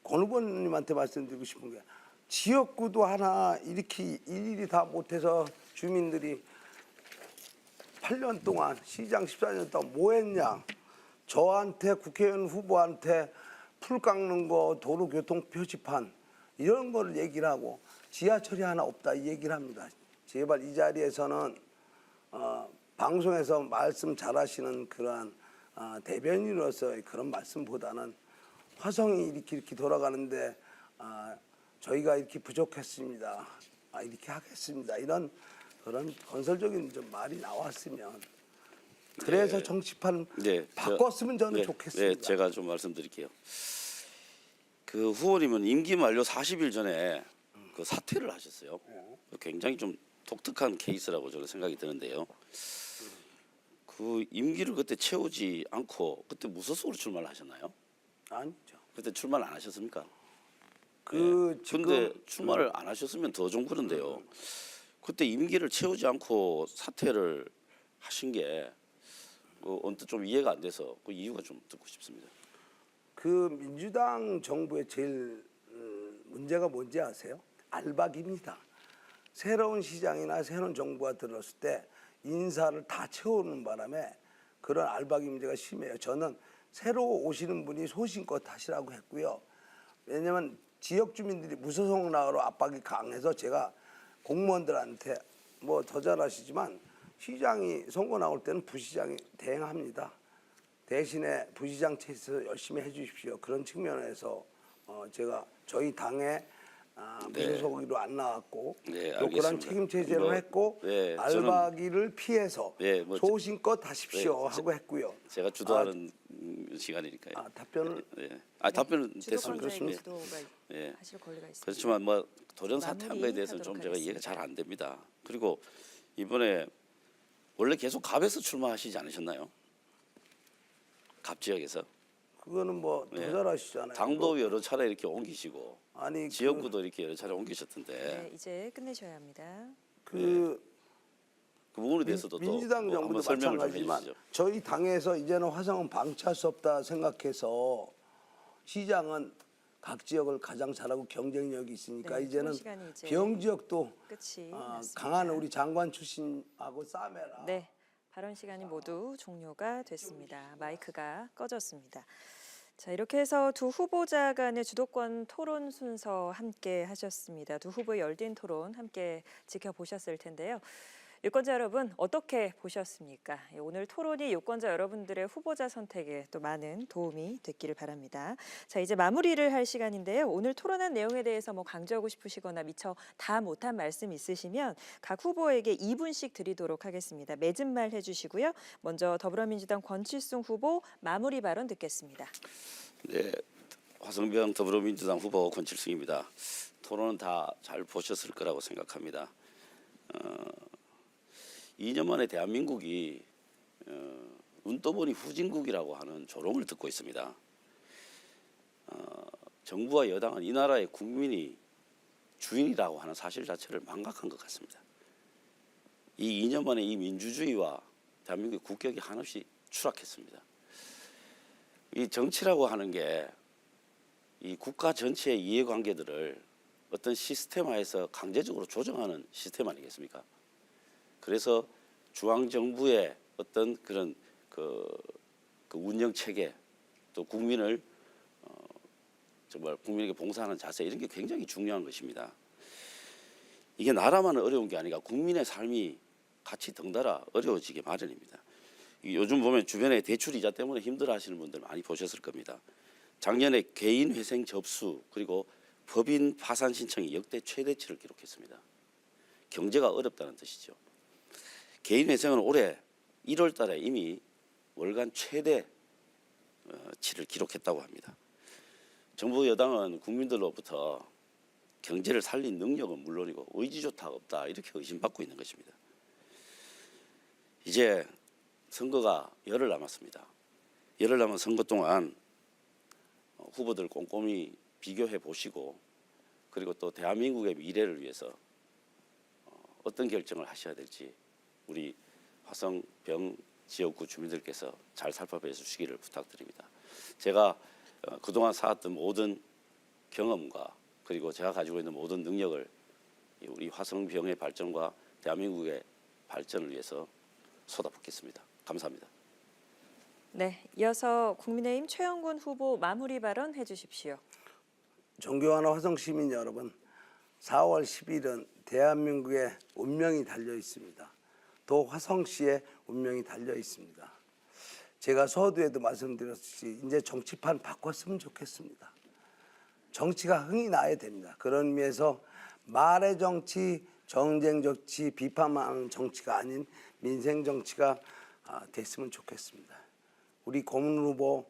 권 후보님한테 말씀드리고 싶은 게 지역구도 하나 이렇게 일일이 다 못해서 주민들이 8년 동안 시장 14년 동안 뭐 했냐. 저한테 국회의원 후보한테 풀 깎는 거 도로교통 표지판 이런 거를 얘기를 하고 지하철이 하나 없다 이 얘기를 합니다. 제발 이 자리에서는 방송에서 말씀 잘하시는 그러한 대변인으로서의 그런 말씀보다는 화성이 이렇게 돌아가는데 저희가 이렇게 부족했습니다. 이렇게 하겠습니다. 이런 그런 건설적인 좀 말이 나왔으면 그래서 네. 정치판 네, 바꿨으면 저는 네, 좋겠습니다. 네, 제가 좀 말씀드릴게요. 그 후보님은 임기 만료 40일 전에 그 사퇴를 하셨어요. 굉장히 좀 독특한 케이스라고 저는 생각이 드는데요. 그 임기를 그때 채우지 않고 그때 무소속으로 출마를 하셨나요? 아니죠. 그때 출마를 안 하셨습니까? 그 지금 근데 출마를 안 하셨으면 더 좀 그런데요. 그때 임기를 채우지 않고 사퇴를 하신 게 언뜻 좀 이해가 안 돼서 그 이유가 좀 듣고 싶습니다. 그 민주당 정부의 제일 문제가 뭔지 아세요? 알박입니다. 새로운 시장이나 새로운 정부가 들었을 때 인사를 다 채우는 바람에 그런 알박이 문제가 심해요. 저는 새로 오시는 분이 소신껏 하시라고 했고요. 왜냐하면 지역 주민들이 무소속락으로 압박이 강해서 제가 공무원들한테 뭐 더 잘하시지만 시장이 선거 나올 때는 부시장이 대행합니다. 대신에 부시장 체에서 열심히 해주십시오. 그런 측면에서 제가 저희 당에 무소속으로 안 나왔고 네, 또 그런 알겠습니다. 책임 체제를 뭐, 했고 네, 알박이를 피해서 네, 뭐 소신껏 하십시오 네, 하고 했고요. 제가 주도하는 시간이니까요. 답변을 네. 답변은 됐습니다. 주도권자에게 네. 주도가 네. 하실 권리가 있습니다. 그렇지만 뭐 돌연 사퇴한 거에 대해서는 좀 마무리하도록 제가 이해가 잘 하겠습니다. 안 됩니다. 그리고 이번에 원래 계속 갑에서 출마하시지 않으셨나요? 갑 지역에서 그거는 뭐 더 네. 잘하시잖아요. 당도 여러 차례 이렇게 옮기시고 아니 지역구도 이렇게 여러 차례 옮기셨던데 네, 이제 끝내셔야 합니다. 그 그 부분에 대해서도 또 민주당 한번 정부도 설명을 좀 마찬가지지만 해주시죠. 저희 당에서 이제는 화성은 방치할 수 없다 생각해서 시장은 각 지역을 가장 잘하고 경쟁력이 있으니까 네, 이제는 시간이 이제 비영 지역도 끝이 났습니다. 강한 우리 장관 출신하고 싸매라. 네, 발언 시간이 모두 종료가 됐습니다. 마이크가 꺼졌습니다. 자, 이렇게 해서 두 후보자 간의 주도권 토론 순서 함께 하셨습니다. 두 후보의 열띤 토론 함께 지켜보셨을 텐데요. 유권자 여러분 어떻게 보셨습니까? 오늘 토론이 유권자 여러분들의 후보자 선택에 또 많은 도움이 됐기를 바랍니다. 자, 이제 마무리를 할 시간인데요. 오늘 토론한 내용에 대해서 뭐 강조하고 싶으시거나 미처 다 못한 말씀 있으시면 각 후보에게 2분씩 드리도록 하겠습니다. 맺은 말 해주시고요. 먼저 더불어민주당 권칠순 후보 마무리 발언 듣겠습니다. 네, 화성병 더불어민주당 후보 권칠승입니다. 토론은 다 잘 보셨을 거라고 생각합니다. 2년 만에 대한민국이 눈 떠보니 후진국이라고 하는 조롱을 듣고 있습니다. 정부와 여당은 이 나라의 국민이 주인이라고 하는 사실 자체를 망각한 것 같습니다. 이 2년 만에 이 민주주의와 대한민국의 국격이 한없이 추락했습니다. 이 정치라고 하는 게 이 국가 전체의 이해관계들을 어떤 시스템화해서 강제적으로 조정하는 시스템 아니겠습니까? 그래서 중앙 정부의 어떤 그런 그 운영 체계 또 국민을 정말 국민에게 봉사하는 자세 이런 게 굉장히 중요한 것입니다. 이게 나라만은 어려운 게 아니라 국민의 삶이 같이 덩달아 어려워지게 마련입니다. 요즘 보면 주변에 대출 이자 때문에 힘들어하시는 분들 많이 보셨을 겁니다. 작년에 개인 회생 접수 그리고 법인 파산 신청이 역대 최대치를 기록했습니다. 경제가 어렵다는 뜻이죠. 개인 회생은 올해 1월 달에 이미 월간 최대치를 기록했다고 합니다. 정부 여당은 국민들로부터 경제를 살린 능력은 물론이고 의지조차 없다 이렇게 의심받고 있는 것입니다. 이제 선거가 열흘 남았습니다. 열흘 남은 선거 동안 후보들 꼼꼼히 비교해 보시고 그리고 또 대한민국의 미래를 위해서 어떤 결정을 하셔야 될지 우리 화성병 지역구 주민들께서 잘 살펴봐 주시기를 부탁드립니다. 제가 그동안 쌓았던 모든 경험과 그리고 제가 가지고 있는 모든 능력을 우리 화성병의 발전과 대한민국의 발전을 위해서 쏟아붓겠습니다. 감사합니다. 네, 이어서 국민의힘 최영군 후보 마무리 발언 해주십시오. 존경하는 화성 시민 여러분, 4월 10일은 대한민국의 운명이 달려 있습니다. 또 화성시의 운명이 달려 있습니다. 제가 서두에도 말씀드렸듯이 이제 정치판 바꿨으면 좋겠습니다. 정치가 흥이 나야 됩니다. 그런 의미에서 말의 정치, 정쟁 정치, 비판하는 정치가 아닌 민생 정치가 됐으면 좋겠습니다. 우리 고문 후보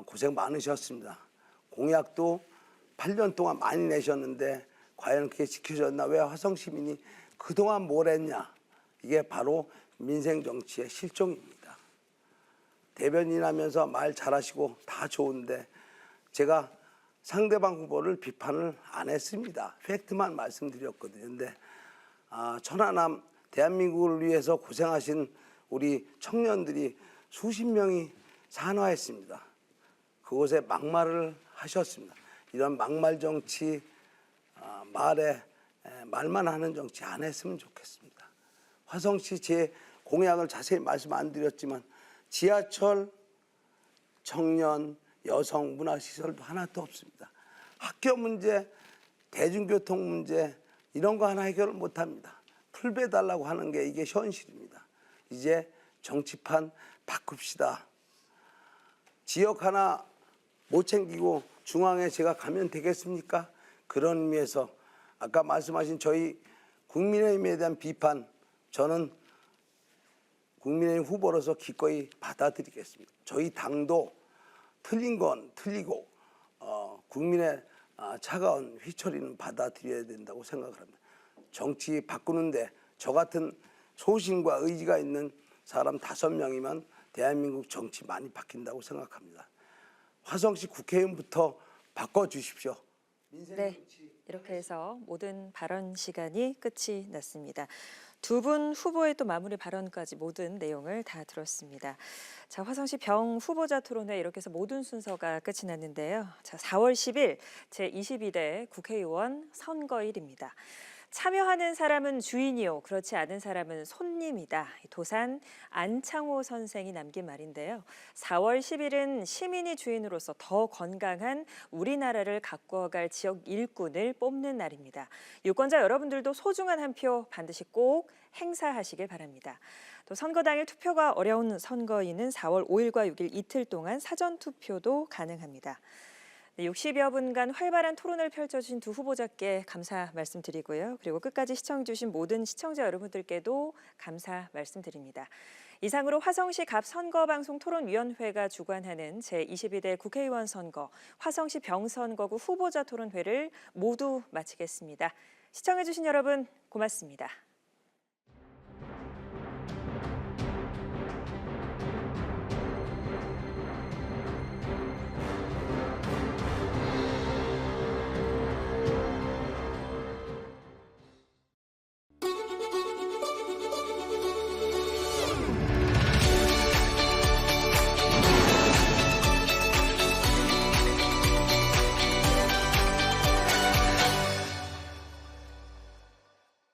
고생 많으셨습니다. 공약도 8년 동안 많이 내셨는데 과연 그게 지켜졌나? 왜 화성 시민이 그동안 뭘 했냐? 이게 바로 민생 정치의 실종입니다. 대변인 하면서 말 잘하시고 다 좋은데 제가 상대방 후보를 비판을 안 했습니다. 팩트만 말씀드렸거든요. 근데 천안함 대한민국을 위해서 고생하신 우리 청년들이 수십 명이 산화했습니다. 그곳에 막말을 하셨습니다. 이런 막말 정치, 말만 하는 정치 안 했으면 좋겠습니다. 화성시 제 공약을 자세히 말씀 안 드렸지만 지하철, 청년, 여성, 문화시설도 하나도 없습니다. 학교 문제, 대중교통 문제 이런 거 하나 해결을 못합니다. 풀배달라고 하는 게 이게 현실입니다. 이제 정치판 바꿉시다. 지역 하나 못 챙기고 중앙에 제가 가면 되겠습니까? 그런 의미에서 아까 말씀하신 저희 국민의힘에 대한 비판 저는 국민의힘 후보로서 기꺼이 받아들이겠습니다. 저희 당도 틀린 건 틀리고 국민의 차가운 휘철이는 받아들여야 된다고 생각을 합니다. 정치 바꾸는데 저 같은 소신과 의지가 있는 사람 5명이면 대한민국 정치 많이 바뀐다고 생각합니다. 화성시 국회의원부터 바꿔주십시오. 네, 이렇게 해서 모든 발언 시간이 끝이 났습니다. 두 분 후보의 또 마무리 발언까지 모든 내용을 다 들었습니다. 자, 화성시 병 후보자 토론회 이렇게 해서 모든 순서가 끝이 났는데요. 자, 4월 10일 제22대 국회의원 선거일입니다. 참여하는 사람은 주인이요, 그렇지 않은 사람은 손님이다. 도산 안창호 선생이 남긴 말인데요. 4월 10일은 시민이 주인으로서 더 건강한 우리나라를 가꾸어갈 지역 일꾼을 뽑는 날입니다. 유권자 여러분들도 소중한 한 표 반드시 꼭 행사하시길 바랍니다. 또 선거 당일 투표가 어려운 선거인은 4월 5일과 6일 이틀 동안 사전 투표도 가능합니다. 60여 분간 활발한 토론을 펼쳐주신 두 후보자께 감사 말씀드리고요. 그리고 끝까지 시청해주신 모든 시청자 여러분들께도 감사 말씀드립니다. 이상으로 화성시 갑 선거방송 토론위원회가 주관하는 제22대 국회의원 선거, 화성시 병선거구 후보자 토론회를 모두 마치겠습니다. 시청해주신 여러분 고맙습니다.